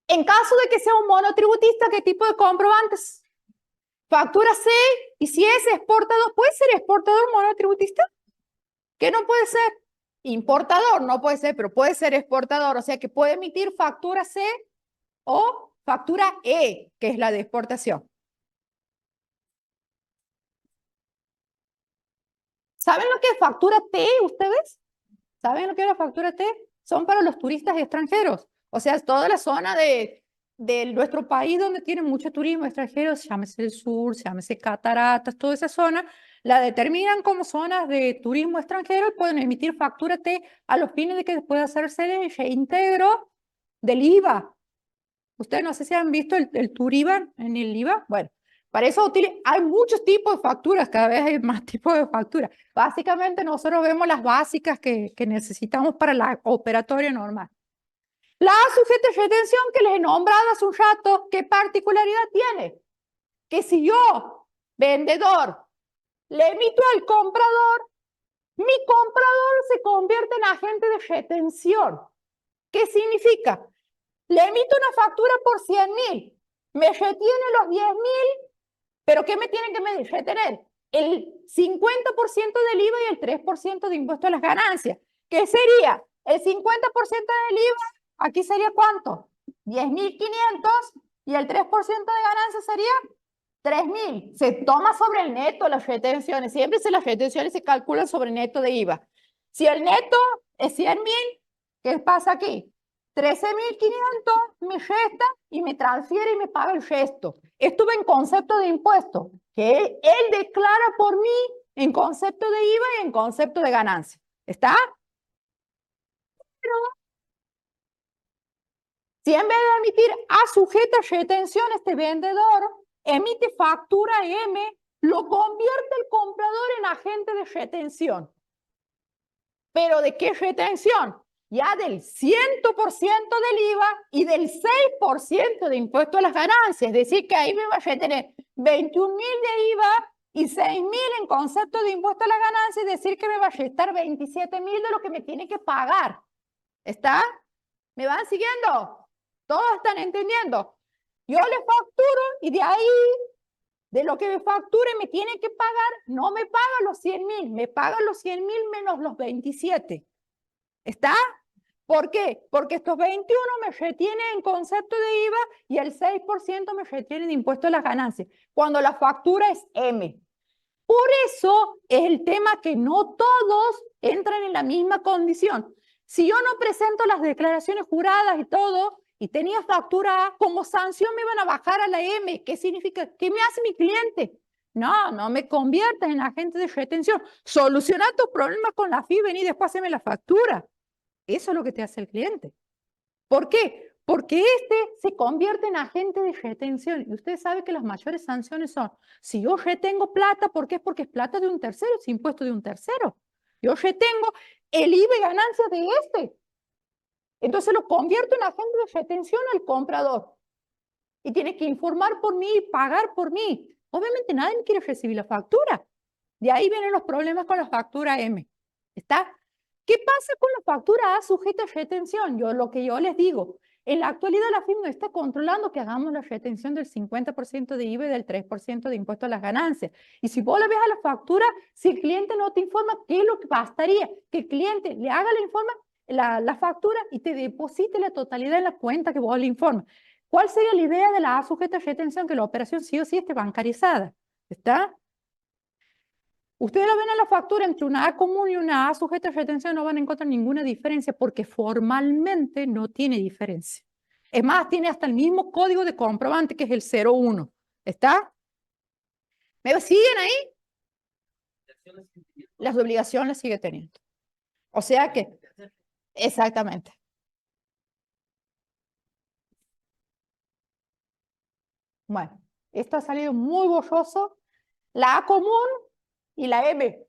En caso de que sea un monotributista, ¿qué tipo de comprobantes? Factura C, y si es exportador, ¿puede ser exportador monotributista? ¿Qué no puede ser? Importador no puede ser, pero puede ser exportador, o sea que puede emitir factura C o factura E, que es la de exportación. ¿Saben lo que es factura T ustedes? ¿Saben lo que es la factura T? Son para los turistas extranjeros. O sea, es toda la zona de nuestro país donde tiene mucho turismo extranjero, llámese el sur, llámese Cataratas, toda esa zona, la determinan como zonas de turismo extranjero y pueden emitir factura T a los fines de que pueda hacerse el reintegro del IVA. Ustedes no sé si han visto el TURIVA en el IVA. Bueno, para eso hay muchos tipos de facturas, cada vez hay más tipos de facturas. Básicamente nosotros vemos las básicas que necesitamos para la operatoria normal. La sujeta de retención que les he nombrado hace un rato, ¿qué particularidad tiene? Que si yo, vendedor, le emito al comprador, mi comprador se convierte en agente de retención. ¿Qué significa? Le emito una factura por 100.000, me retiene los 10.000, pero ¿qué me tienen que retener? El 50% del IVA y el 3% de impuesto a las ganancias. ¿Qué sería? El 50% del IVA, aquí sería ¿cuánto? 10.500, y el 3% de ganancias sería 3.000. Se toma sobre el neto las retenciones. Siempre las retenciones se calculan sobre el neto de IVA. Si el neto es 100.000, ¿qué pasa aquí? 13.500 me resta y me transfiere y me paga el resto. Estuve en concepto de impuesto, que él declara por mí en concepto de IVA y en concepto de ganancia. ¿Está? Pero si en vez de emitir A sujeta retención, este vendedor emite factura M, lo convierte el comprador en agente de retención. ¿Pero de qué retención? Ya del 100% del IVA y del 6% de impuesto a las ganancias. Es decir, que ahí me va a retener 21.000 de IVA y 6.000 en concepto de impuesto a las ganancias. Es decir, que me va a restar 27.000 de lo que me tiene que pagar. ¿Está? ¿Me van siguiendo? ¿Todos están entendiendo? Yo le facturo y de ahí, de lo que me facture, me tiene que pagar, no me paga los 100.000, me paga los 100.000 menos los 27. ¿Está? ¿Por qué? Porque estos 21 me retienen en concepto de IVA y el 6% me retiene de impuesto a las ganancias, cuando la factura es M. Por eso es el tema que no todos entran en la misma condición. Si yo no presento las declaraciones juradas y todo, y tenía factura A, como sanción me van a bajar a la M. ¿Qué significa? ¿Qué me hace mi cliente? No, no me conviertas en agente de retención. Soluciona tus problemas con la FI, vení y después haceme la factura. Eso es lo que te hace el cliente. ¿Por qué? Porque este se convierte en agente de retención. Y usted sabe que las mayores sanciones son, si yo retengo plata, ¿por qué? Porque es plata de un tercero, es impuesto de un tercero. Yo retengo el IVA y ganancias de este. Entonces lo convierto en agente de retención al comprador. Y tiene que informar por mí y pagar por mí. Obviamente nadie me quiere recibir la factura. De ahí vienen los problemas con la factura M. ¿Está? ¿Qué pasa con la factura A sujeta a retención? Lo que yo les digo, en la actualidad la FIM no está controlando que hagamos la retención del 50% de IVA y del 3% de impuesto a las ganancias. Y si vos la ves a la factura, si el cliente no te informa, ¿qué es lo que bastaría? Que el cliente le haga la factura y te deposite la totalidad en la cuenta que vos le informas. ¿Cuál sería la idea de la A sujeta a retención? Que la operación sí o sí esté bancarizada. ¿Está? Ustedes lo ven en la factura entre una A común y una A sujeta a retención, no van a encontrar ninguna diferencia porque formalmente no tiene diferencia. Es más, tiene hasta el mismo código de comprobante que es el 01. ¿Está? ¿Me siguen ahí? Las obligaciones las sigue teniendo. O sea que, exactamente. Bueno, esto ha salido muy borroso. La A común y la M.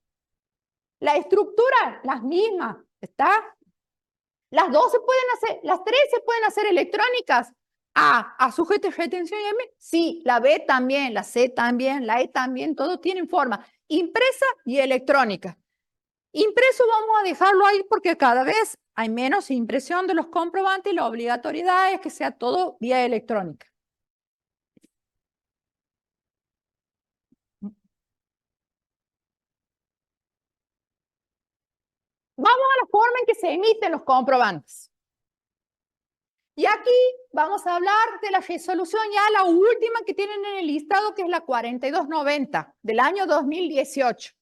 La estructura, las mismas, ¿está? Las dos se pueden hacer, las tres se pueden hacer electrónicas. A sujeto de retención y M, sí, la B también, la C también, la E también, todos tienen forma impresa y electrónica. Impreso vamos a dejarlo ahí porque cada vez hay menos impresión de los comprobantes y la obligatoriedad es que sea todo vía electrónica. Vamos a la forma en que se emiten los comprobantes. Y aquí vamos a hablar de la resolución ya la última que tienen en el listado, que es la 4290 del año 2018.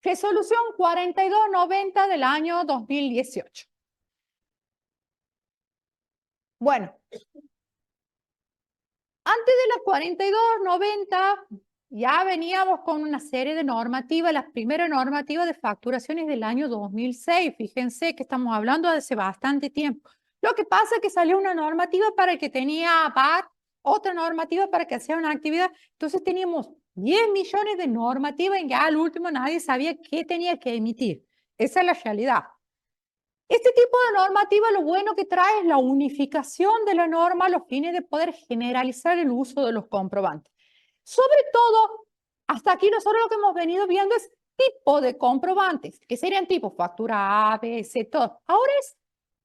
Resolución 4290 del año 2018. Bueno, antes de la 4290 ya veníamos con una serie de normativas. La primera normativa de facturaciones del año 2006. Fíjense que estamos hablando de hace bastante tiempo. Lo que pasa es que salió una normativa para el que tenía VAT, otra normativa para que hacía una actividad. Entonces teníamos 10 millones de normativas y ya al último nadie sabía qué tenía que emitir. Esa es la realidad. Este tipo de normativa lo bueno que trae es la unificación de la norma a los fines de poder generalizar el uso de los comprobantes. Sobre todo, hasta aquí nosotros lo que hemos venido viendo es tipo de comprobantes, que serían tipo factura A, B, C, todo. Ahora es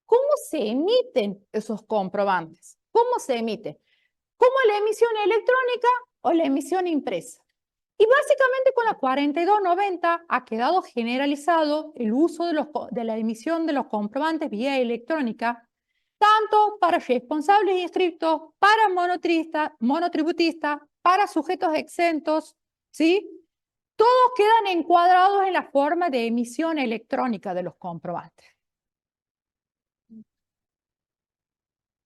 cómo se emiten esos comprobantes. ¿Cómo se emiten? ¿Como la emisión electrónica o la emisión impresa? Y básicamente con la 4290 ha quedado generalizado el uso de la emisión de los comprobantes vía electrónica, tanto para responsables inscriptos, para monotributistas, para sujetos exentos, ¿sí? Todos quedan encuadrados en la forma de emisión electrónica de los comprobantes.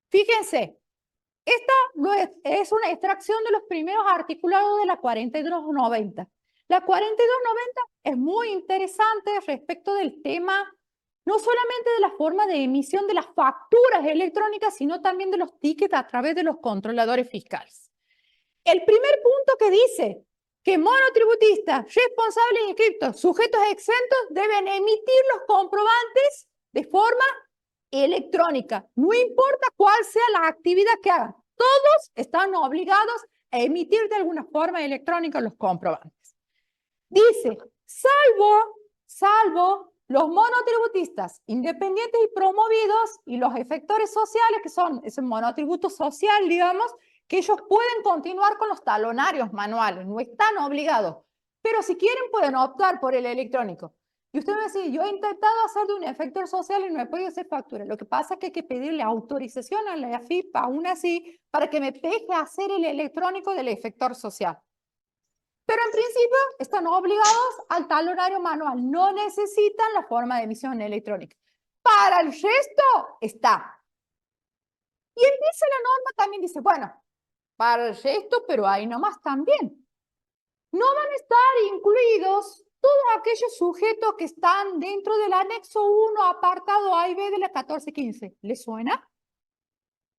Fíjense, esta es una extracción de los primeros articulados de la 4290. La 4290 es muy interesante respecto del tema, no solamente de la forma de emisión de las facturas electrónicas, sino también de los tickets a través de los controladores fiscales. El primer punto que dice que monotributistas, responsables inscriptos, sujetos exentos deben emitir los comprobantes de forma electrónica, no importa cuál sea la actividad que hagan, todos están obligados a emitir de alguna forma electrónica los comprobantes. Dice, salvo los monotributistas independientes y promovidos y los efectores sociales, que son ese monotributo social, digamos, que ellos pueden continuar con los talonarios manuales, no están obligados, pero si quieren pueden optar por el electrónico. Y usted me dice, yo he intentado hacer de un efector social y no he podido hacer factura. Lo que pasa es que hay que pedirle autorización a la AFIP, aún así, para que me deje hacer el electrónico del efector social. Pero en principio están obligados al talonario manual, no necesitan la forma de emisión electrónica. Para el resto está. Y empieza la norma también dice, bueno, para el resto, pero ahí nomás también. No van a estar incluidos todos aquellos sujetos que están dentro del anexo 1, apartado A y B de la 1415. ¿Les suena?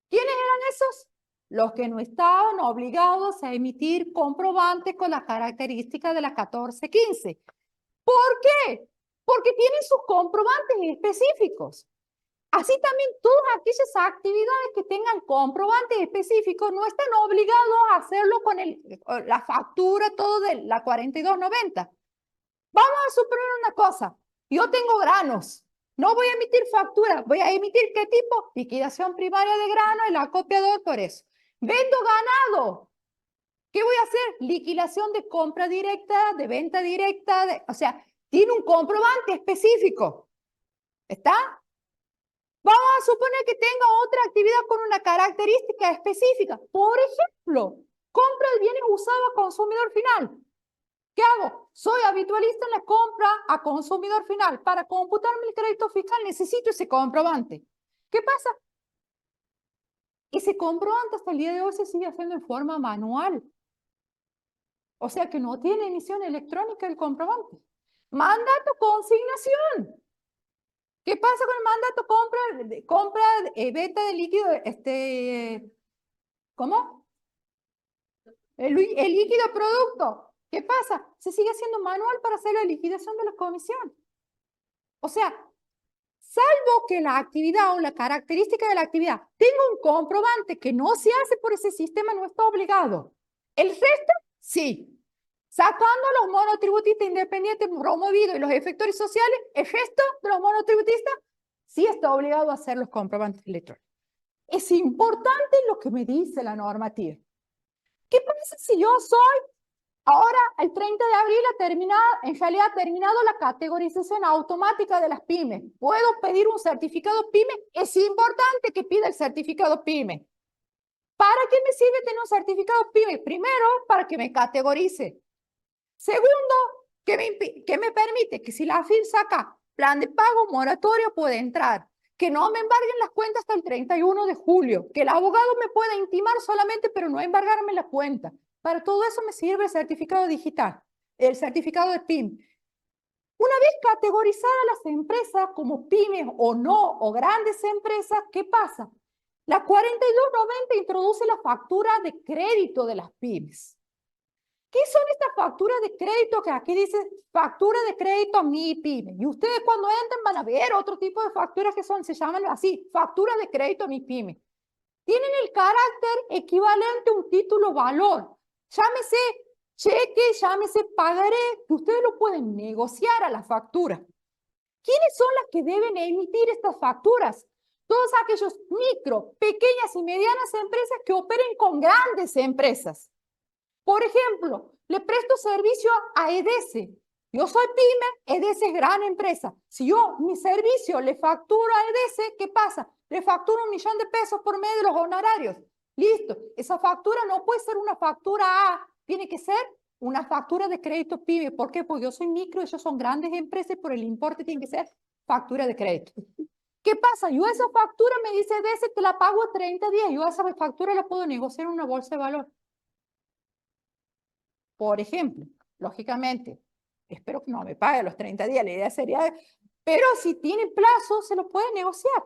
¿Quiénes eran esos? Los que no estaban obligados a emitir comprobantes con las características de la 1415. ¿Por qué? Porque tienen sus comprobantes específicos. Así también todas aquellas actividades que tengan comprobantes específicos no están obligados a hacerlo con la factura, todo de la 4290. Vamos a suponer una cosa. Yo tengo granos. No voy a emitir factura. Voy a emitir ¿qué tipo? Liquidación primaria de grano, el acopiador por eso. Vendo ganado. ¿Qué voy a hacer? Liquidación de compra directa, de venta directa. O sea, tiene un comprobante específico. ¿Está? Vamos a suponer que tenga otra actividad con una característica específica. Por ejemplo, compra de bienes usados a consumidor final. ¿Qué hago? Soy habitualista en la compra a consumidor final. Para computarme el crédito fiscal necesito ese comprobante. ¿Qué pasa? Ese comprobante hasta el día de hoy se sigue haciendo en forma manual. O sea que no tiene emisión electrónica el comprobante. Mandato consignación. ¿Qué pasa con el mandato compra venta de líquido? ¿Cómo? El líquido producto. ¿Qué pasa? Se sigue haciendo manual para hacer la liquidación de la comisión. O sea, salvo que la actividad o la característica de la actividad tenga un comprobante que no se hace por ese sistema, no está obligado. El resto, sí. Sacando a los monotributistas independientes promovidos y los efectores sociales, el resto de los monotributistas sí está obligado a hacer los comprobantes electrónicos. Es importante lo que me dice la normativa. ¿Qué pasa si yo soy, ahora el 30 de abril en realidad ha terminado la categorización automática de las pymes? ¿Puedo pedir un certificado PYME? Es importante que pida el certificado PYME. ¿Para qué me sirve tener un certificado PYME? Primero, para que me categorice. Segundo, que me permite que si la AFIP saca plan de pago moratorio puede entrar, que no me embarguen las cuentas hasta el 31 de julio, que el abogado me pueda intimar solamente pero no embargarme la cuenta. Para todo eso me sirve el certificado digital, el certificado de PYME. Una vez categorizadas las empresas como pymes o no, o grandes empresas, ¿qué pasa? La 4290 introduce la factura de crédito de las pymes. ¿Qué son estas facturas de crédito que aquí dice factura de crédito a mi pyme? Y ustedes cuando entren van a ver otro tipo de facturas que se llaman así, factura de crédito a mi pyme. Tienen el carácter equivalente a un título valor. Llámese cheque, llámese pagaré, que ustedes lo pueden negociar a la factura. ¿Quiénes son las que deben emitir estas facturas? Todos aquellos micro, pequeñas y medianas empresas que operen con grandes empresas. Por ejemplo, le presto servicio a EDESE. Yo soy pyme, EDESE es gran empresa. Si yo mi servicio le facturo a EDESE, ¿qué pasa? Le facturo 1 millón de pesos por medio de los honorarios. Listo. Esa factura no puede ser una factura A, tiene que ser una factura de crédito pyme. ¿Por qué? Porque yo soy micro, ellos son grandes empresas y por el importe tiene que ser factura de crédito. ¿Qué pasa? Yo esa factura me dice EDESE, te la pago a 30 días. Yo esa factura la puedo negociar en una bolsa de valor. Por ejemplo, lógicamente, espero que no me pague los 30 días, la idea sería, pero si tiene plazo, se lo puede negociar.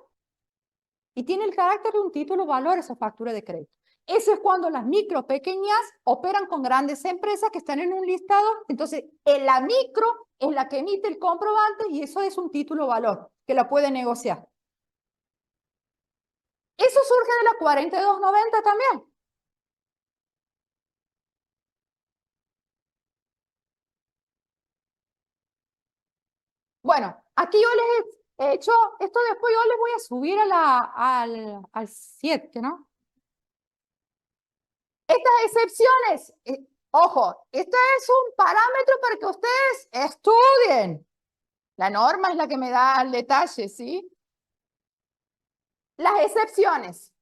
Y tiene el carácter de un título valor esa factura de crédito. Eso es cuando las micro, pequeñas, operan con grandes empresas que están en un listado. Entonces, la micro es la que emite el comprobante y eso es un título valor que la puede negociar. Eso surge de la 4290 también. Bueno, aquí yo les he hecho, esto después yo les voy a subir al 7, ¿no? Estas excepciones, ojo, este es un parámetro para que ustedes estudien. La norma es la que me da el detalle, ¿sí? Las excepciones.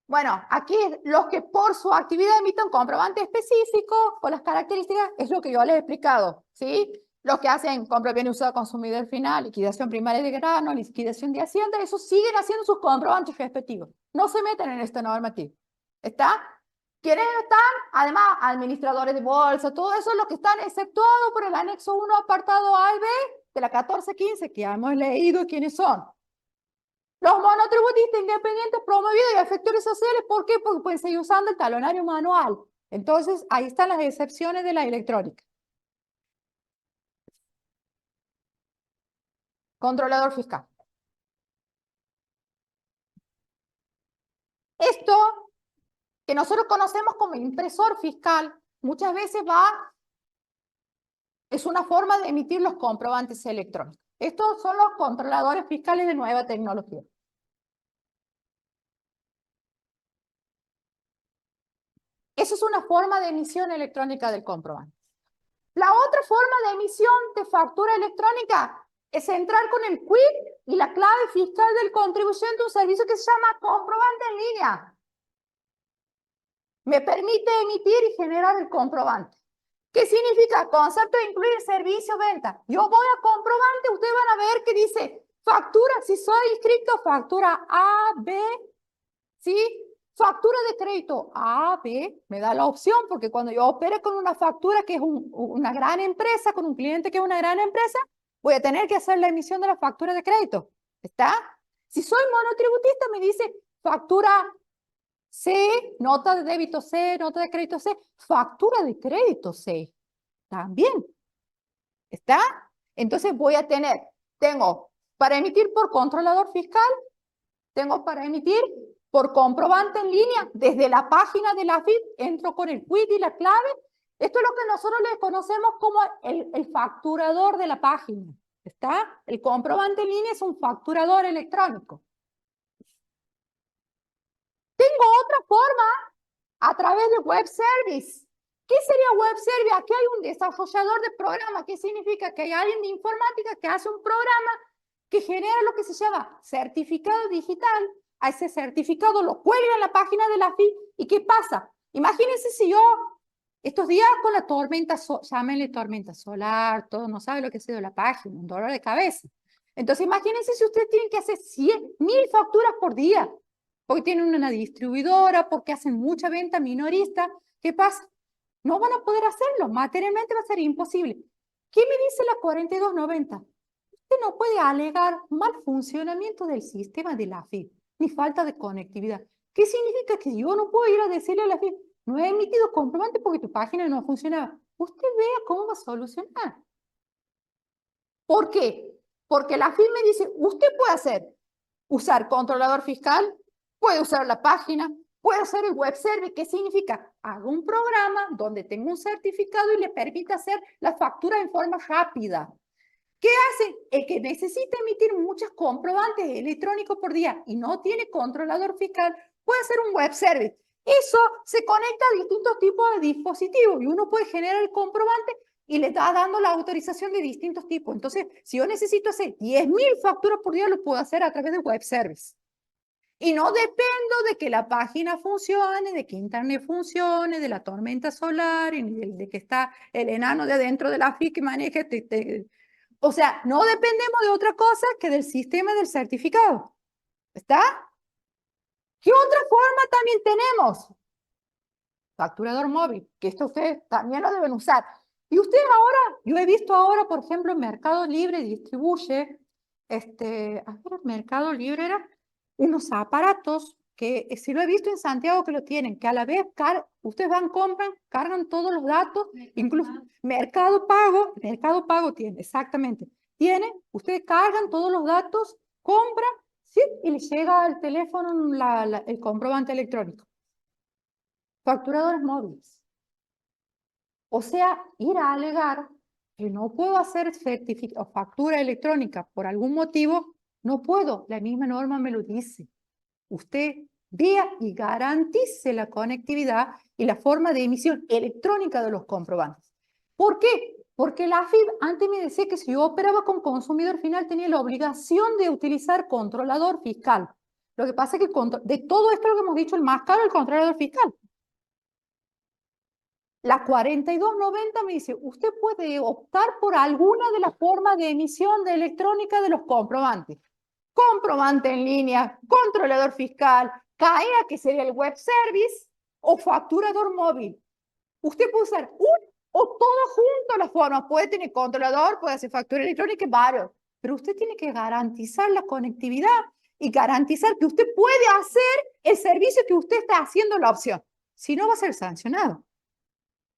Bueno, aquí los que por su actividad emiten comprobante específico con las características es lo que yo les he explicado, ¿sí? Los que hacen compra de bien usado consumidor final, liquidación primaria de grano, liquidación de hacienda, esos siguen haciendo sus comprobantes respectivos. No se meten en esta normativa. ¿Está? ¿Quiénes están? Además, administradores de bolsa, todo eso es lo que están exceptuados por el anexo 1, apartado A y B de la 1415, que ya hemos leído quiénes son. Los monotributistas independientes promovidos y efectores sociales, ¿por qué? Porque pueden seguir usando el talonario manual. Entonces, ahí están las excepciones de la electrónica. Controlador fiscal. Esto que nosotros conocemos como impresor fiscal, muchas veces es una forma de emitir los comprobantes electrónicos. Estos son los controladores fiscales de nueva tecnología. Eso es una forma de emisión electrónica del comprobante. La otra forma de emisión de factura electrónica es entrar con el quit y la clave fiscal del contribuyente a un servicio que se llama comprobante en línea. Me permite emitir y generar el comprobante. ¿Qué significa? Concepto de incluir servicio venta. Yo voy a comprobante, ustedes van a ver que dice factura, si soy inscrito, factura A, B, ¿sí? Factura de crédito A, B, me da la opción, porque cuando yo opere con una factura que es una gran empresa, con un cliente que es una gran empresa, voy a tener que hacer la emisión de la factura de crédito. ¿Está? Si soy monotributista, me dice factura C, nota de débito C, nota de crédito C, factura de crédito C. También. ¿Está? Entonces voy a tener, tengo para emitir por controlador fiscal, tengo para emitir por comprobante en línea, desde la página de la AFIP, entro con el quit y la clave. Esto es lo que nosotros le conocemos como el facturador de la página. ¿Está? El comprobante en línea es un facturador electrónico. Tengo otra forma a través de web service. ¿Qué sería web service? Aquí hay un desarrollador de programa. ¿Qué significa? Que hay alguien de informática que hace un programa que genera lo que se llama certificado digital. A ese certificado lo cuelga en la página de la AFIP. ¿Y qué pasa? Imagínense si yo, estos días con la tormenta, llámenle tormenta solar, todo, no sabe lo que ha sido la página, un dolor de cabeza. Entonces imagínense si ustedes tienen que hacer 100.000 facturas por día, porque tienen una distribuidora, porque hacen mucha venta minorista. ¿Qué pasa? No van a poder hacerlo, materialmente va a ser imposible. ¿Qué me dice la 4290? Usted no puede alegar mal funcionamiento del sistema de la AFIP, ni falta de conectividad. ¿Qué significa? Que yo no puedo ir a decirle a la AFIP, no he emitido comprobante porque tu página no funcionaba. Usted vea cómo va a solucionar. ¿Por qué? Porque la AFIP me dice, usted puede usar controlador fiscal, puede usar la página, puede hacer el web service. ¿Qué significa? Hago un programa donde tengo un certificado y le permite hacer la factura en forma rápida. ¿Qué hace? El que necesita emitir muchos comprobantes electrónicos por día y no tiene controlador fiscal, puede hacer un web service. Eso se conecta a distintos tipos de dispositivos y uno puede generar el comprobante y le está dando la autorización de distintos tipos. Entonces, si yo necesito hacer 10.000 facturas por día, lo puedo hacer a través de web service. Y no dependo de que la página funcione, de que internet funcione, de la tormenta solar, y de que está el enano de adentro de la FIC que maneje. O sea, no dependemos de otra cosa que del sistema del certificado. ¿Está? ¿Qué otra forma también tenemos? Facturador móvil, que esto ustedes también lo deben usar. Y ustedes ahora, yo he visto ahora, por ejemplo, Mercado Libre distribuye, a ver, Mercado Libre era unos aparatos que si lo he visto en Santiago que lo tienen, que a la vez ustedes van, compran, cargan todos los datos, incluso Mercado Pago tiene, exactamente. Tiene, ustedes cargan todos los datos, compran, ¿sí? Y les llega al teléfono el comprobante electrónico. Facturadores móviles. O sea, ir a alegar que no puedo hacer factura electrónica por algún motivo, no puedo, la misma norma me lo dice. Usted vea y garantice la conectividad y la forma de emisión electrónica de los comprobantes. ¿Por qué? Porque la AFIP antes me decía que si yo operaba con consumidor final tenía la obligación de utilizar controlador fiscal. Lo que pasa es que de todo esto lo que hemos dicho, el más caro es el controlador fiscal. La 4290 me dice, usted puede optar por alguna de las formas de emisión de electrónica de los comprobantes. Comprobante en línea, controlador fiscal, CAEA, que sería el web service, o facturador móvil. Usted puede usar uno o todo junto las formas. Puede tener controlador, puede hacer factura electrónica, varios. Pero usted tiene que garantizar la conectividad y garantizar que usted puede hacer el servicio que usted está haciendo la opción. Si no, va a ser sancionado.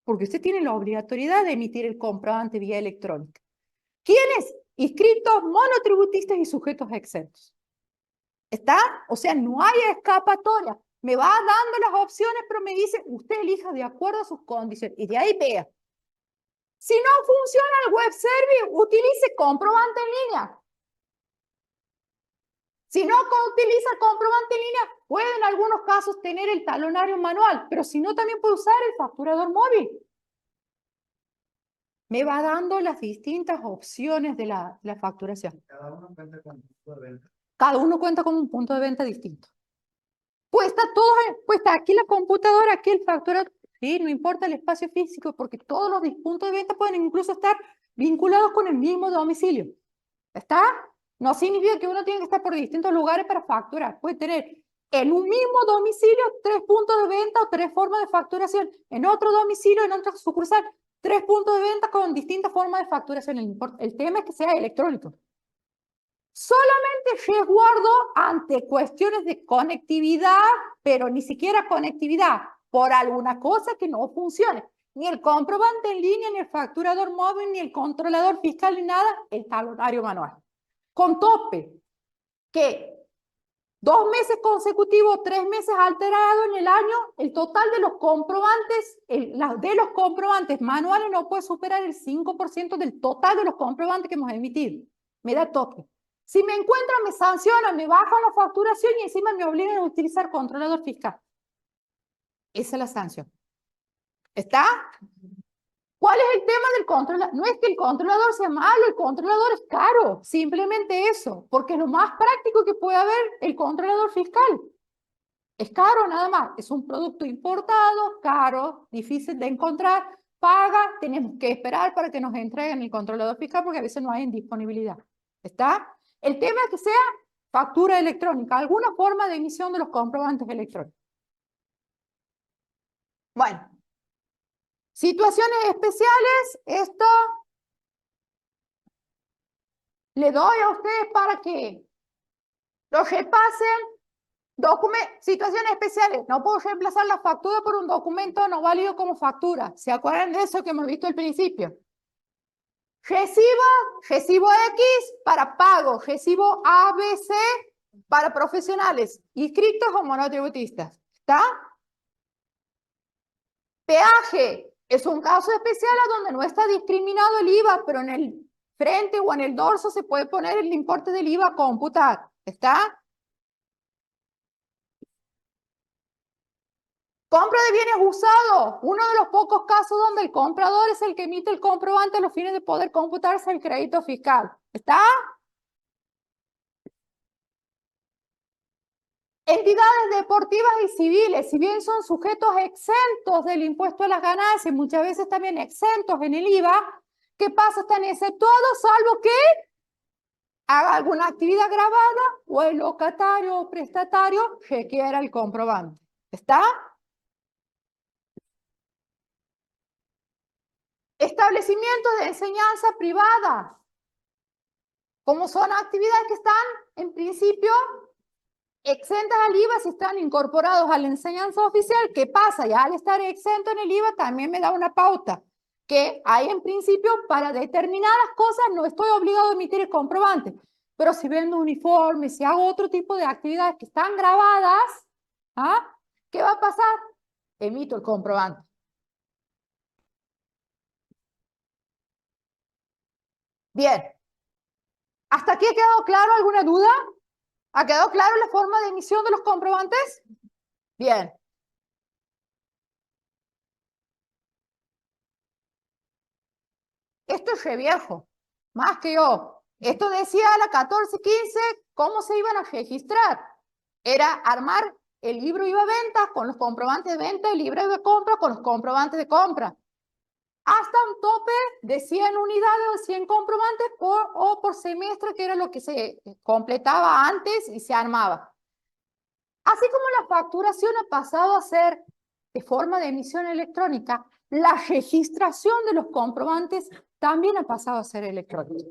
Porque usted tiene la obligatoriedad de emitir el comprobante vía electrónica. ¿Quiénes? Inscritos, monotributistas y sujetos exentos. ¿Está? O sea, no hay escapatoria. Me va dando las opciones, pero me dice, usted elija de acuerdo a sus condiciones. Y de ahí vea. Si no funciona el web service, utilice comprobante en línea. Si no utiliza comprobante en línea, puede en algunos casos tener el talonario manual, pero si no, también puede usar el facturador móvil. me va dando las distintas opciones de la facturación. Cada uno cuenta con un punto de venta. Cada uno cuenta con un punto de venta distinto. Pues está todo, pues está aquí la computadora, aquí el facturador. Sí, no importa el espacio físico, porque todos los puntos de venta pueden incluso estar vinculados con el mismo domicilio. ¿Está? No significa que uno tiene que estar por distintos lugares para facturar. Puede tener en un mismo domicilio 3 puntos de venta o 3 formas de facturación. En otro domicilio, en otra sucursal, 3 puntos de venta con distintas formas de facturación. El tema es que sea electrónico. Solamente resguardo ante cuestiones de conectividad, pero ni siquiera conectividad, por alguna cosa que no funcione. Ni el comprobante en línea, ni el facturador móvil, ni el controlador fiscal, ni nada, el talonario manual. Con tope, que 2 meses consecutivos, 3 meses alterado en el año, el total de los comprobantes manuales no puede superar el 5% del total de los comprobantes que hemos emitido. Me da tope. Si me encuentran, me sancionan, me bajan la facturación y encima me obligan a utilizar controlador fiscal. Esa es la sanción. ¿Está? ¿Cuál es el tema del controlador? No es que el controlador sea malo, el controlador es caro. Simplemente eso, porque es lo más práctico que puede haber el controlador fiscal. Es caro nada más. Es un producto importado, caro, difícil de encontrar, paga, tenemos que esperar para que nos entreguen el controlador fiscal porque a veces no hay en disponibilidad. ¿Está? El tema es que sea factura electrónica, alguna forma de emisión de los comprobantes electrónicos. Bueno, situaciones especiales, esto le doy a ustedes para que lo repasen. Situaciones especiales, no puedo reemplazar la factura por un documento no válido como factura. ¿Se acuerdan de eso que hemos visto al principio? Recibo X para pago, recibo ABC para profesionales, inscritos o monotributistas. ¿Está? Peaje es un caso especial a donde no está discriminado el IVA, pero en el frente o en el dorso se puede poner el importe del IVA a computar. ¿Está? Compra de bienes usados, uno de los pocos casos donde el comprador es el que emite el comprobante a los fines de poder computarse el crédito fiscal. ¿Está? Entidades deportivas y civiles, si bien son sujetos exentos del impuesto a las ganancias, muchas veces también exentos en el IVA, ¿qué pasa? Están exceptuados salvo que haga alguna actividad grabada o el locatario o prestatario requiera el comprobante. ¿Está? Establecimientos de enseñanza privada. Como son actividades que están, en principio, exentas al IVA si están incorporados a la enseñanza oficial, ¿qué pasa? Ya al estar exento en el IVA también me da una pauta que hay en principio para determinadas cosas no estoy obligado a emitir el comprobante. Pero si vendo uniformes, si hago otro tipo de actividades que están grabadas, ¿ah? ¿Qué va a pasar? Emito el comprobante. Bien. ¿Hasta aquí ha quedado claro alguna duda? ¿Ha quedado claro la forma de emisión de los comprobantes? Bien. Esto es re viejo, más que yo. Esto decía la 1415, ¿cómo se iban a registrar? Era armar el libro IVA-venta con los comprobantes de venta, el libro IVA-compra con los comprobantes de compra. Hasta un tope de 100 unidades o 100 comprobantes por semestre, que era lo que se completaba antes y se armaba. Así como la facturación ha pasado a ser de forma de emisión electrónica, la registración de los comprobantes también ha pasado a ser electrónica.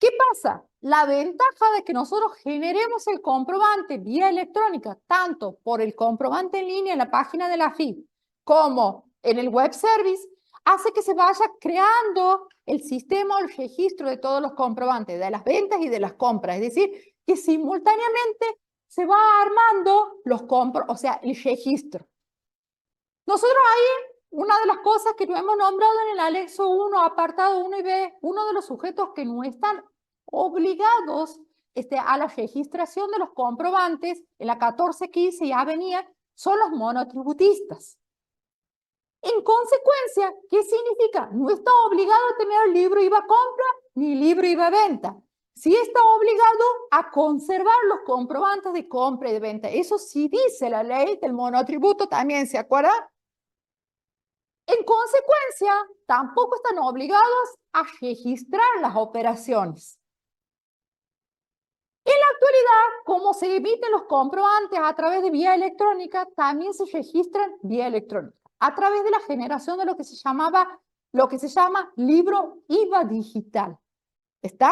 ¿Qué pasa? La ventaja de que nosotros generemos el comprobante vía electrónica, tanto por el comprobante en línea en la página de la AFIP, como en el web service, hace que se vaya creando el sistema o el registro de todos los comprobantes, de las ventas y de las compras. Es decir, que simultáneamente se va armando el registro. Nosotros ahí, una de las cosas que nos hemos nombrado en el anexo 1, apartado 1 y B, uno de los sujetos que no están obligados a la registración de los comprobantes, en la 1415 ya venía, son los monotributistas. En consecuencia, ¿qué significa? No está obligado a tener libro IVA compra ni libro IVA venta. Sí está obligado a conservar los comprobantes de compra y de venta. Eso sí dice la ley del monotributo también, ¿se acuerdan? En consecuencia, tampoco están obligados a registrar las operaciones. En la actualidad, como se emiten los comprobantes a través de vía electrónica, también se registran vía electrónica, a través de la generación de lo que se llama libro IVA digital. ¿Está?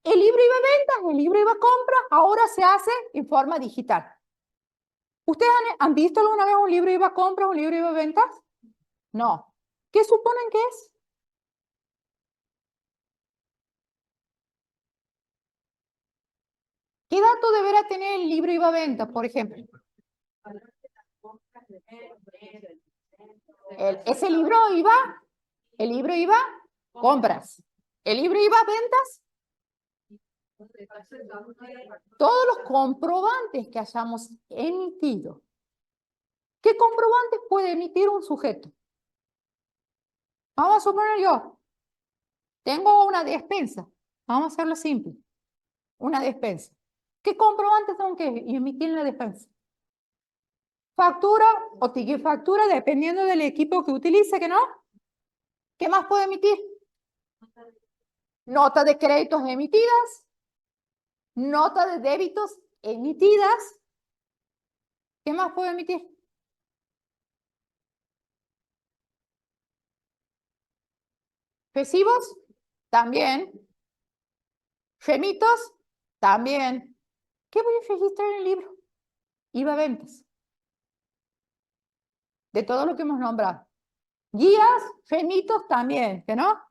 El libro IVA ventas, el libro IVA compra, ahora se hace en forma digital. ¿Ustedes han visto alguna vez un libro IVA compra, un libro IVA ventas? No. ¿Qué suponen que es? ¿Qué dato deberá tener el libro IVA venta, por ejemplo? Ese libro IVA, el libro IVA compras. El libro IVA ventas, todos los comprobantes que hayamos emitido. ¿Qué comprobantes puede emitir un sujeto? Vamos a suponer yo tengo una despensa. Vamos a hacerlo simple. Una despensa. ¿Qué comprobantes tengo que emitir en la despensa? Factura o ticket factura, dependiendo del equipo que utilice, ¿que no? ¿Qué más puedo emitir? Nota de créditos emitidas. Nota de débitos emitidas. ¿Qué más puedo emitir? Recibos, también. Remitos, también. ¿Qué voy a registrar en el libro? IVA ventas. De todo lo que hemos nombrado. Guías, remitos, también, ¿que no?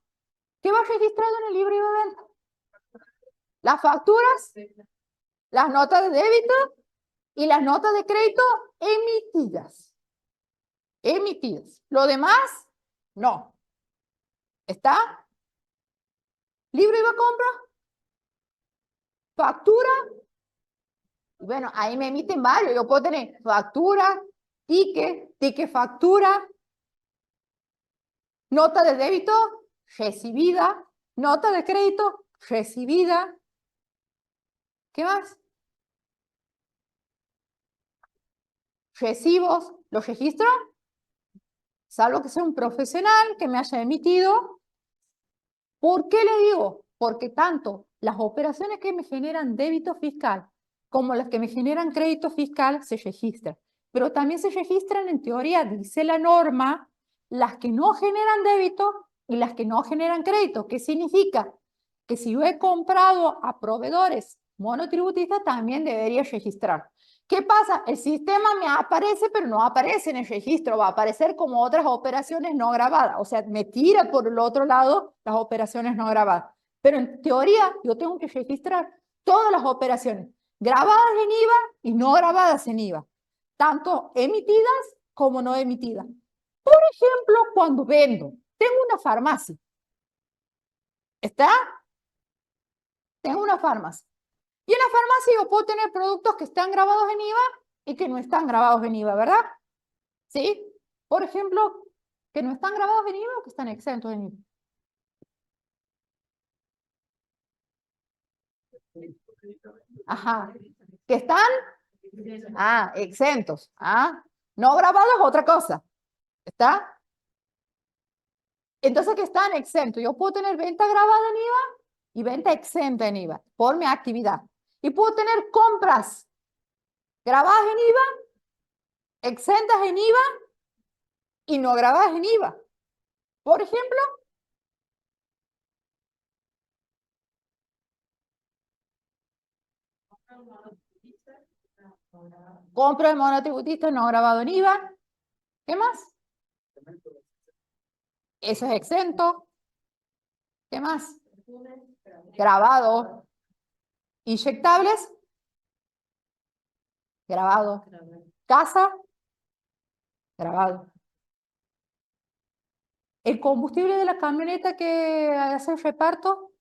¿Qué va registrado en el libro IVA ventas? Las facturas, las notas de débito y las notas de crédito emitidas. Emitidas. Lo demás, no. ¿Está? ¿Libro IVA compra? ¿Factura? Bueno, ahí me emiten varios. Yo puedo tener factura, ticket factura, nota de débito recibida, nota de crédito recibida. ¿Qué más? Recibos, ¿los registro? Salvo que sea un profesional que me haya emitido. ¿Por qué le digo? Porque tanto las operaciones que me generan débito fiscal como las que me generan crédito fiscal se registran. Pero también se registran, en teoría, dice la norma, las que no generan débito y las que no generan crédito. ¿Qué significa? Que si yo he comprado a proveedores monotributistas, también debería registrar. ¿Qué pasa? El sistema me aparece, pero no aparece en el registro, va a aparecer como otras operaciones no grabadas. O sea, me tira por el otro lado las operaciones no grabadas. Pero en teoría, yo tengo que registrar todas las operaciones grabadas en IVA y no grabadas en IVA, tanto emitidas como no emitidas. Por ejemplo, cuando vendo, tengo una farmacia. ¿Está? Tengo una farmacia. Y en la farmacia yo puedo tener productos que están grabados en IVA y que no están grabados en IVA, ¿verdad? ¿Sí? Por ejemplo, que no están grabados en IVA o que están exentos en IVA. Ajá. ¿Que están? Exentos. No grabados es otra cosa. ¿Está? Entonces, que están exentos. Yo puedo tener venta grabada en IVA y venta exenta en IVA por mi actividad. Y puedo tener compras grabadas en IVA, exentas en IVA y no grabadas en IVA. Por ejemplo, compra de monotributista no grabado en IVA. ¿Qué más? Eso es exento. ¿Qué más? Grabado. Inyectables. Grabado. Casa. Grabado. El combustible de la camioneta que hace el reparto.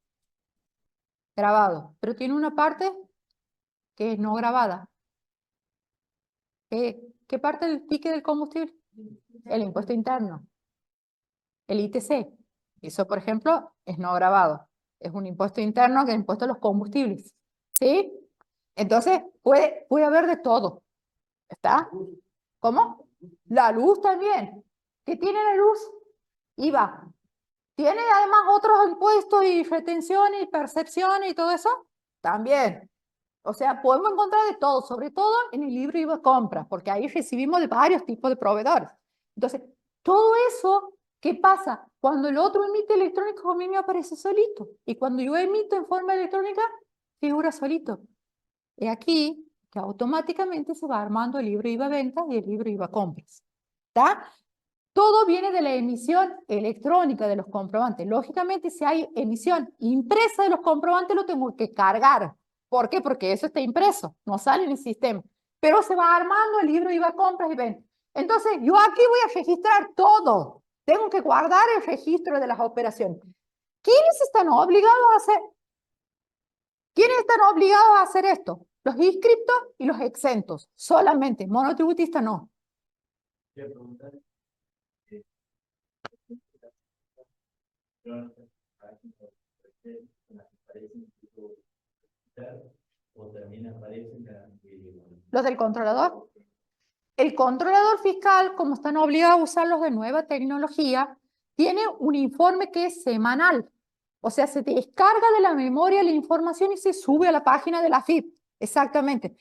Grabado. Pero tiene una parte que es no grabada. ¿Qué parte del ticket del combustible? El impuesto interno. El ITC. Eso, por ejemplo, es no gravado. Es un impuesto interno que es el impuesto a los combustibles. ¿Sí? Entonces, puede haber de todo. ¿Está? ¿Cómo? La luz también. ¿Qué tiene la luz? IVA. ¿Tiene además otros impuestos y retención y percepción y todo eso? También. O sea, podemos encontrar de todo, sobre todo en el libro IVA compras, porque ahí recibimos de varios tipos de proveedores. Entonces, todo eso, ¿qué pasa? Cuando el otro emite electrónico, a mí me aparece solito. Y cuando yo emito en forma electrónica, figura solito. Y aquí que automáticamente se va armando el libro IVA ventas y el libro IVA compras. ¿Está? Todo viene de la emisión electrónica de los comprobantes. Lógicamente, si hay emisión impresa de los comprobantes, lo tengo que cargar. ¿Por qué? Porque eso está impreso, no sale en el sistema. Pero se va armando el libro IVA compras y ventas. Entonces, yo aquí voy a registrar todo. Tengo que guardar el registro de las operaciones. ¿Quiénes están obligados a hacer? ¿Quiénes están obligados a hacer esto? Los inscriptos y los exentos. Solamente, monotributista no. ¿Los del controlador? El controlador fiscal, como están obligados a usar los de nueva tecnología, tiene un informe que es semanal. O sea, se descarga de la memoria la información y se sube a la página de la AFIP. Exactamente.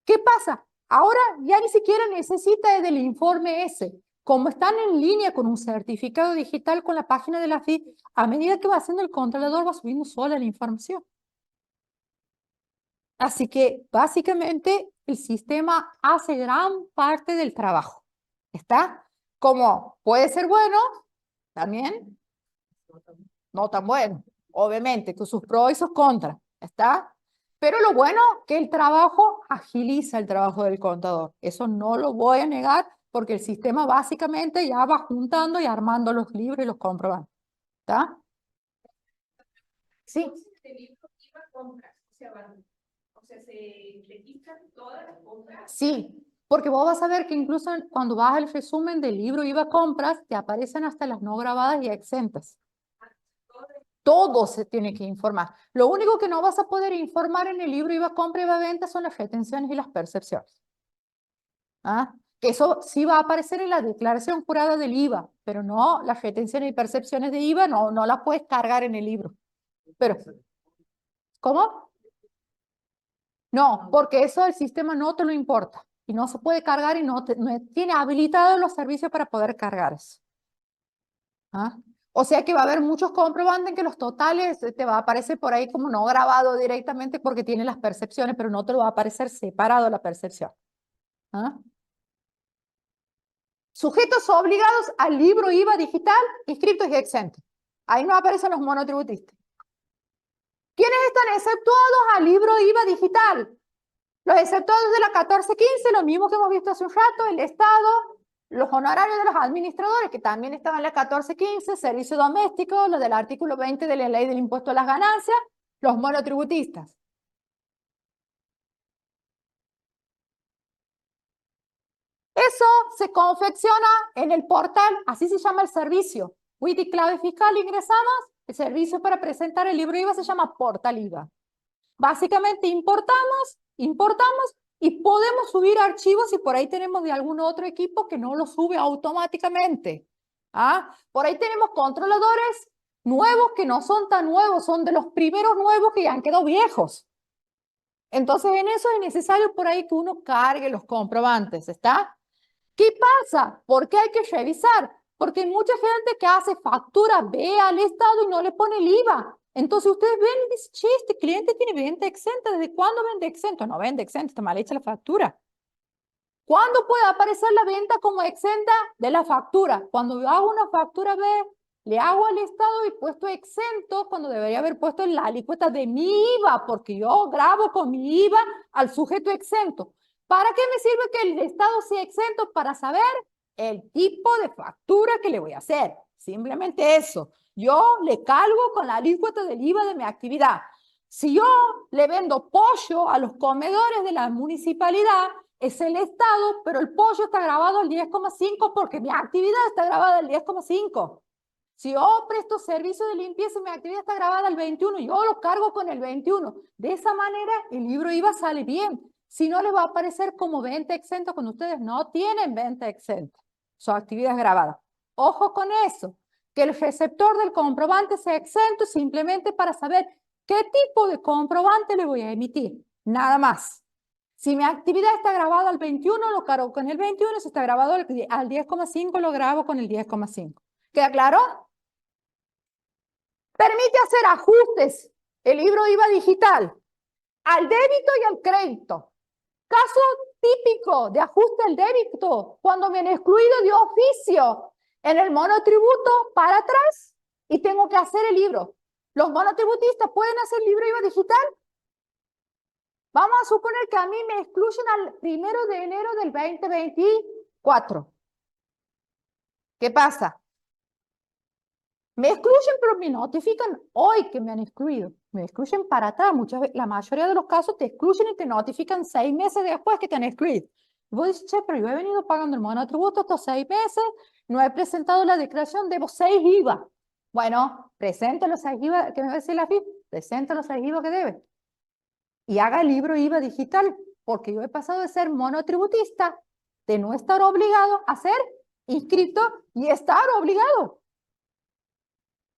¿Qué pasa? Ahora ya ni siquiera necesita del informe ese. Como están en línea con un certificado digital con la página de la AFIP, a medida que va haciendo el controlador va subiendo sola la información. Así que básicamente el sistema hace gran parte del trabajo. ¿Está? Como puede ser bueno, también no tan bueno. Obviamente, con sus pros y sus contras. ¿Está? Pero lo bueno que el trabajo agiliza el trabajo del contador. Eso no lo voy a negar porque el sistema básicamente ya va juntando y armando los libros y los comprobantes. ¿Está? Sí. El libro IVA compras, o sea, se registran todas las compras. Sí, porque vos vas a ver que incluso cuando vas al resumen del libro IVA compras, te aparecen hasta las no grabadas y exentas. Todo se tiene que informar. Lo único que no vas a poder informar en el libro IVA compra y IVA venta son las retenciones y las percepciones. ¿Ah? Que eso sí va a aparecer en la declaración jurada del IVA, pero no las retenciones y percepciones de IVA, no las puedes cargar en el libro. Pero, ¿cómo? No, porque eso el sistema no te lo importa y no se puede cargar y no tiene habilitados los servicios para poder cargar eso. ¿Ah? O sea que va a haber muchos comprobantes en que los totales te va a aparecer por ahí como no grabado directamente porque tiene las percepciones, pero no te lo va a aparecer separado la percepción. ¿Ah? Sujetos obligados al libro IVA digital, inscriptos y exentos. Ahí no aparecen los monotributistas. ¿Quiénes están exceptuados al libro IVA digital? Los exceptuados de la 1415, lo mismo que hemos visto hace un rato, el Estado, los honorarios de los administradores, que también estaban en la 1415, servicio doméstico, los del artículo 20 de la ley del impuesto a las ganancias, los monotributistas. Eso se confecciona en el portal, así se llama el servicio. WIT clave fiscal, ingresamos, el servicio para presentar el libro IVA se llama Portal IVA. Básicamente importamos y podemos subir archivos si por ahí tenemos de algún otro equipo que no lo sube automáticamente. ¿Ah? Por ahí tenemos controladores nuevos que no son tan nuevos, son de los primeros nuevos que ya han quedado viejos. Entonces en eso es necesario por ahí que uno cargue los comprobantes, ¿está? ¿Qué pasa? ¿Por qué hay que revisar? Porque hay mucha gente que hace factura, ve al Estado y no le pone el IVA. Entonces ustedes ven y dicen, che, este cliente tiene venta exenta. ¿Desde cuándo vende exento? No vende exento, está mal hecha la factura. ¿Cuándo puede aparecer la venta como exenta de la factura? Cuando yo hago una factura B, le hago al Estado y puesto exento cuando debería haber puesto la alícuota de mi IVA, porque yo grabo con mi IVA al sujeto exento. ¿Para qué me sirve que el Estado sea exento? Para saber el tipo de factura que le voy a hacer. Simplemente eso. Yo le cargo con la alícuota del IVA de mi actividad. Si yo le vendo pollo a los comedores de la municipalidad, es el estado, pero el pollo está grabado al 10,5 porque mi actividad está grabada al 10,5. Si yo presto servicio de limpieza, mi actividad está grabada al 21, yo lo cargo con el 21. De esa manera, el libro IVA sale bien. Si no, le va a aparecer como venta exenta cuando ustedes no tienen venta exenta. Su actividad es grabada. Ojo con eso, que el receptor del comprobante sea exento simplemente para saber qué tipo de comprobante le voy a emitir. Nada más. Si mi actividad está grabada al 21, lo cargo con el 21. Si está grabado al 10,5, lo grabo con el 10,5. ¿Queda claro? Permite hacer ajustes. El libro IVA digital al débito y al crédito. Caso típico de ajuste al débito, cuando me han excluido de oficio en el monotributo para atrás y tengo que hacer el libro. ¿Los monotributistas pueden hacer libro IVA digital? Vamos a suponer que a mí me excluyen al 1 de enero del 2024. ¿Qué pasa? Me excluyen, pero me notifican hoy que me han excluido. Me excluyen para atrás. Muchas veces, la mayoría de los casos te excluyen y te notifican 6 meses después que te han excluido. Y vos dices, che, pero yo he venido pagando el monotributo estos 6 meses, no he presentado la declaración, debo 6 IVA. Bueno, presente los 6 IVA, ¿qué me va a decir la FIP? Presente los 6 IVA que debe. Y haga el libro IVA digital, porque yo he pasado de ser monotributista, de no estar obligado a ser inscrito y estar obligado.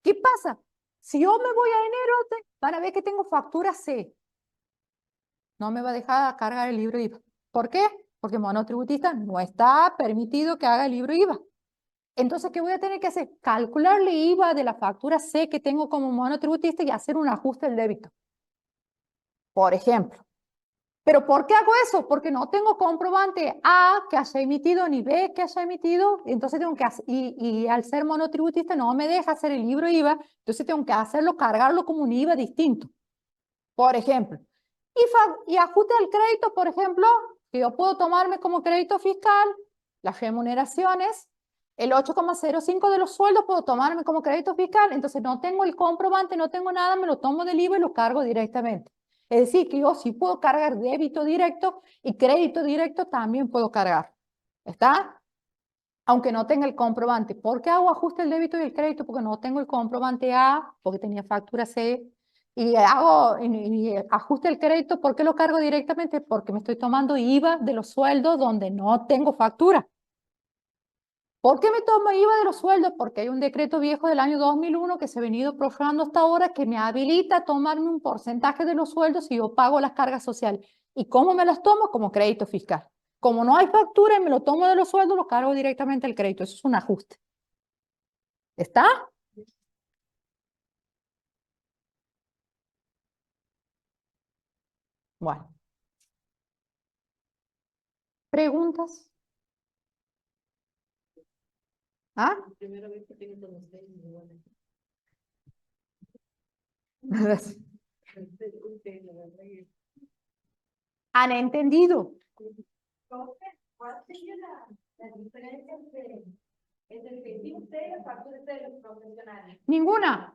¿Qué pasa? Si yo me voy a enero, van a ver que tengo factura C. No me va a dejar cargar el libro IVA. ¿Por qué? Porque monotributista no está permitido que haga el libro IVA. Entonces, ¿qué voy a tener que hacer? Calcularle IVA de la factura C que tengo como monotributista y hacer un ajuste del débito. Por ejemplo. ¿Pero por qué hago eso? Porque no tengo comprobante A que haya emitido ni B que haya emitido, entonces tengo que hacer, y al ser monotributista no me deja hacer el libro IVA, entonces tengo que hacerlo, cargarlo como un IVA distinto. Por ejemplo. Y ajuste al crédito, por ejemplo, que yo puedo tomarme como crédito fiscal las remuneraciones, el 8,05 de los sueldos puedo tomarme como crédito fiscal, entonces no tengo el comprobante, no tengo nada, me lo tomo del IVA y lo cargo directamente. Es decir, que yo sí puedo cargar débito directo y crédito directo también puedo cargar. ¿Está? Aunque no tenga el comprobante. ¿Por qué hago ajuste el débito y el crédito? Porque no tengo el comprobante A, porque tenía factura C. Y hago ajuste el crédito, ¿por qué lo cargo directamente? Porque me estoy tomando IVA de los sueldos donde no tengo factura. ¿Por qué me tomo IVA de los sueldos? Porque hay un decreto viejo del año 2001 que se ha venido prorrogando hasta ahora que me habilita a tomarme un porcentaje de los sueldos si yo pago las cargas sociales. ¿Y cómo me las tomo? Como crédito fiscal. Como no hay factura y me lo tomo de los sueldos, lo cargo directamente al crédito. Eso es un ajuste. ¿Está? Bueno. ¿Preguntas? ¿Ah? Primera vez que tengo con ustedes, bueno. ¿Han entendido? ¿Cuál sería la diferencia entre el que tiene usted y la factura de los profesionales? Ninguna.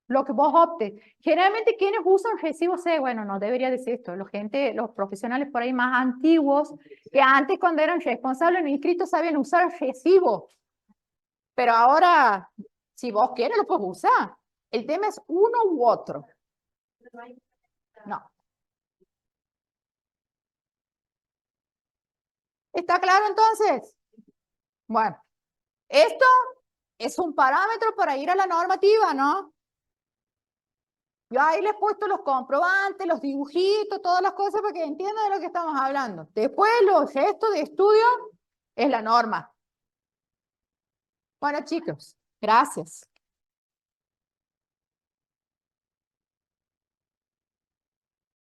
Lo que vos optes. Generalmente quienes usan recibo C, bueno, no debería decir esto, los profesionales por ahí más antiguos, que antes cuando eran responsables no inscritos sabían usar recibo. Pero ahora, si vos quieres, lo puedes usar. El tema es uno u otro. No. ¿Está claro entonces? Bueno, esto es un parámetro para ir a la normativa, ¿no? Yo ahí les he puesto los comprobantes, los dibujitos, todas las cosas para que entiendan de lo que estamos hablando. Después los gestos de estudio es la norma. Bueno, chicos, gracias.